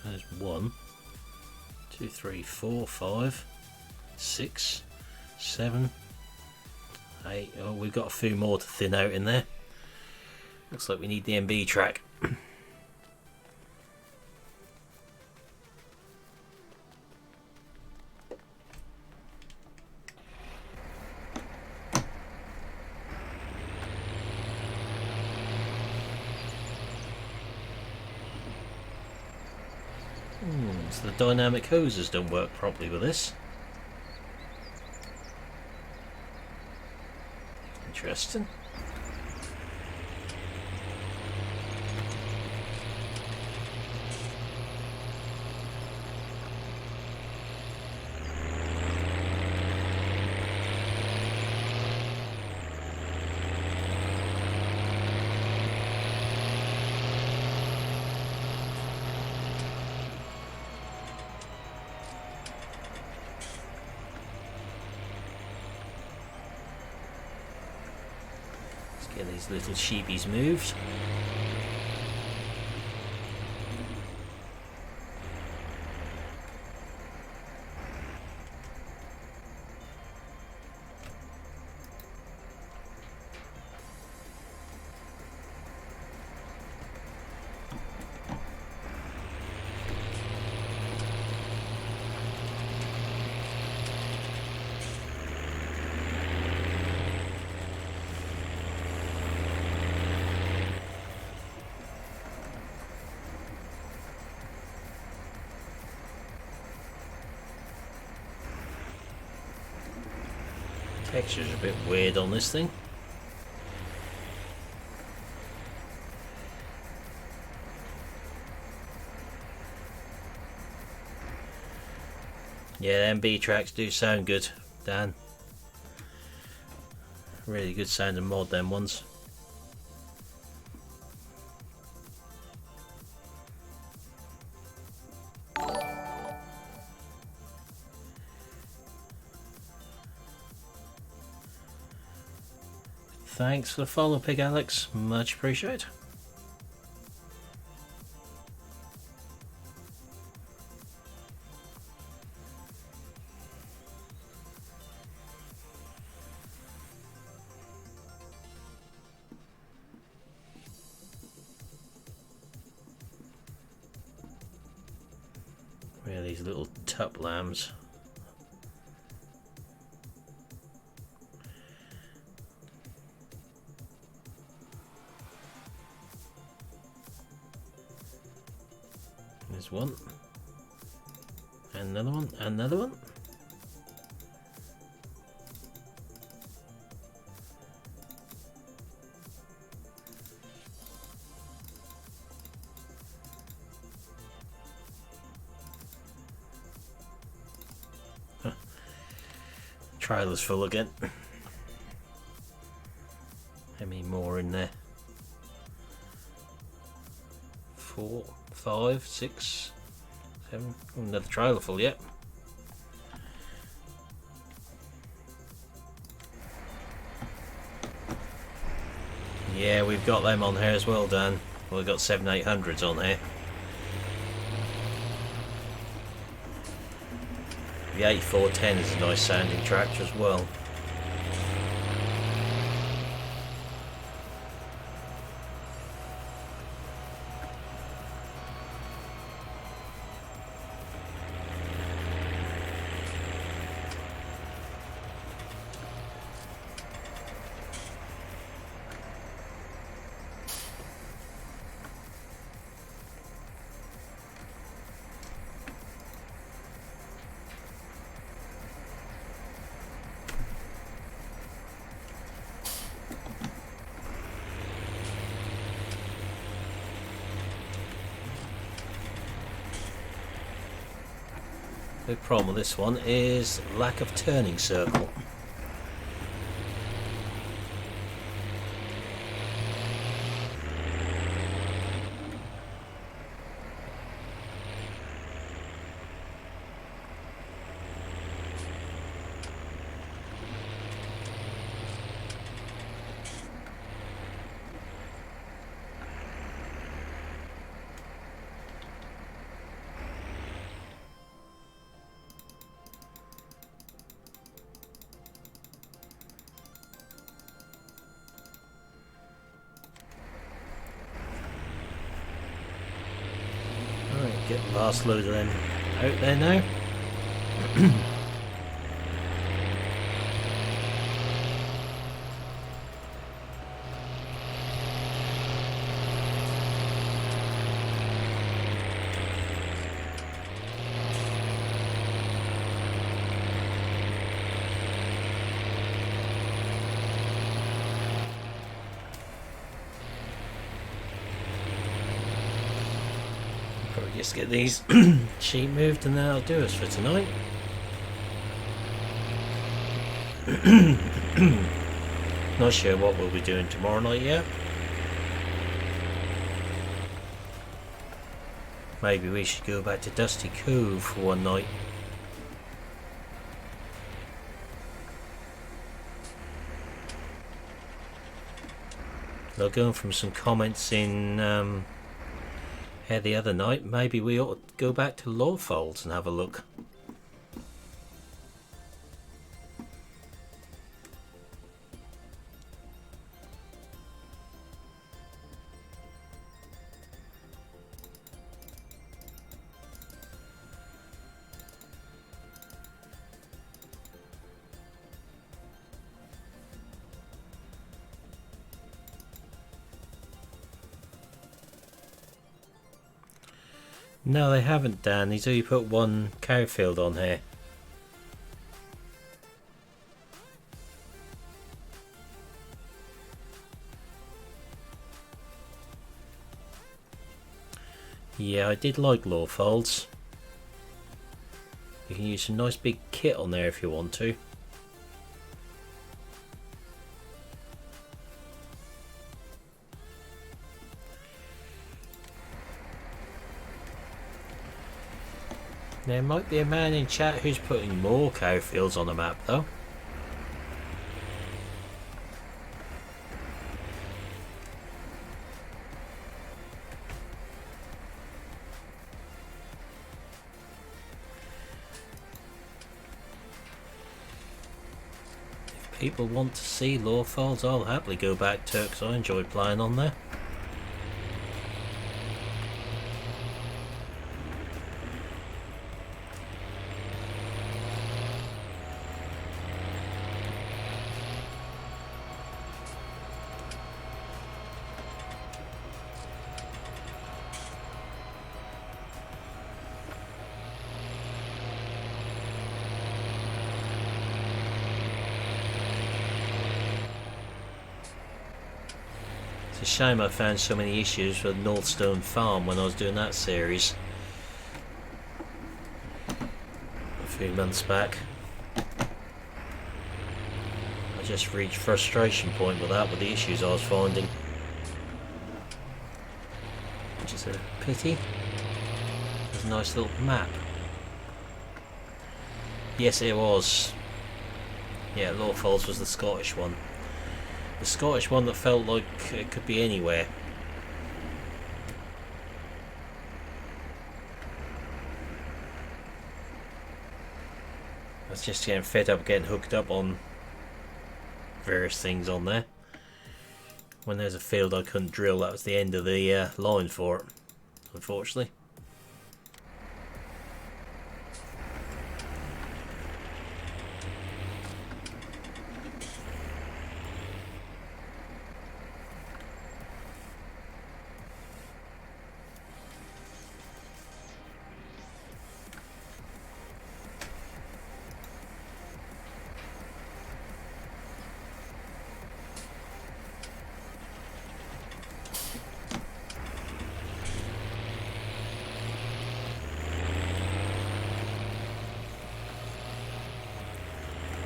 S1: There's 1, 2, 3, 4, 5, 6, 7, 8. Oh, we've got a few more to thin out in there. Looks like we need the MB track. So the dynamic hoses don't work properly with this. Interesting. Get these little sheepies moved. Texture's a bit weird on this thing. Yeah, MB tracks do sound good, Dan. Really good sounding mod, them ones. Thanks for the follow, Pig Alex. Much appreciated. Where are these little tup lambs? There's one, and another one, and another one. Huh. Trailer's full again. How many more in there? 4, 5, 6, 7. Another trailer full yet. Yeah, we've got them on here as well, Dan. We've got 7-800s on here. The 8410 is a nice sounding tractor as well. The problem with this one is lack of turning circle. Get the last load of them out there now. Just get these sheet moved and that'll do us for tonight. Not sure what we'll be doing tomorrow night yet. Maybe we should go back to Dusty Cove for one night. Though going from some comments in here the other night, maybe we ought to go back to law folds and have a look. No, they haven't, Dan. He's only put one Oakfield on here. Yeah, I did like law folds. You can use some nice big kit on there if you want to. There might be a man in chat who's putting more Oakfields on the map though. If people want to see law folds, I'll happily go back to it because I enjoyed playing on there. It's a shame I found so many issues with Northstone Farm when I was doing that series a few months back. I just reached frustration point with that, with the issues I was finding, which is a pity. There's a nice little map. Yes, it was. Yeah, Lawfolds was the Scottish one. The Scottish one that felt like it could be anywhere. I was just getting fed up getting hooked up on various things on there. When there's a field I couldn't drill, that was the end of the line for it, unfortunately.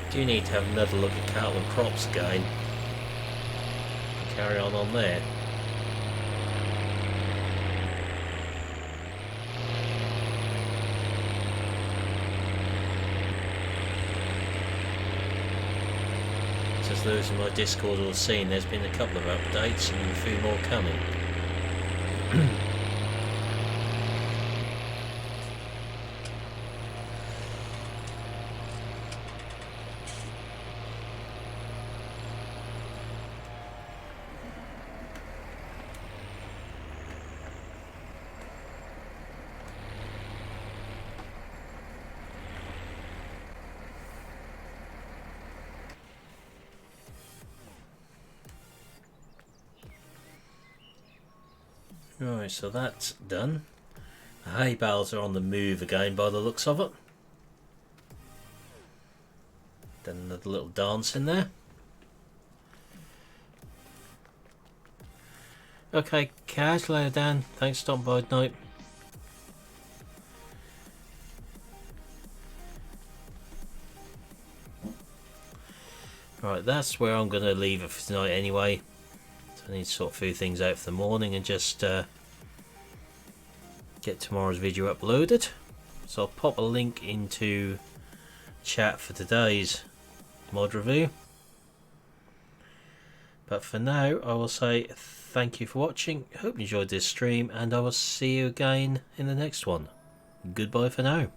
S1: Do need to have another look at cattle and crops again. Carry on there. As those in my Discord will have seen, there's been a couple of updates and a few more coming. Right, so that's done. The hay bales are on the move again by the looks of it. Then another little dance in there. Okay, catch you later, Dan. Thanks for stopping by tonight. Right, that's where I'm going to leave it for tonight anyway. I need to sort a few things out for the morning and just get tomorrow's video uploaded. So I'll pop a link into chat for today's mod review. But for now, I will say thank you for watching. Hope you enjoyed this stream, and I will see you again in the next one. Goodbye for now.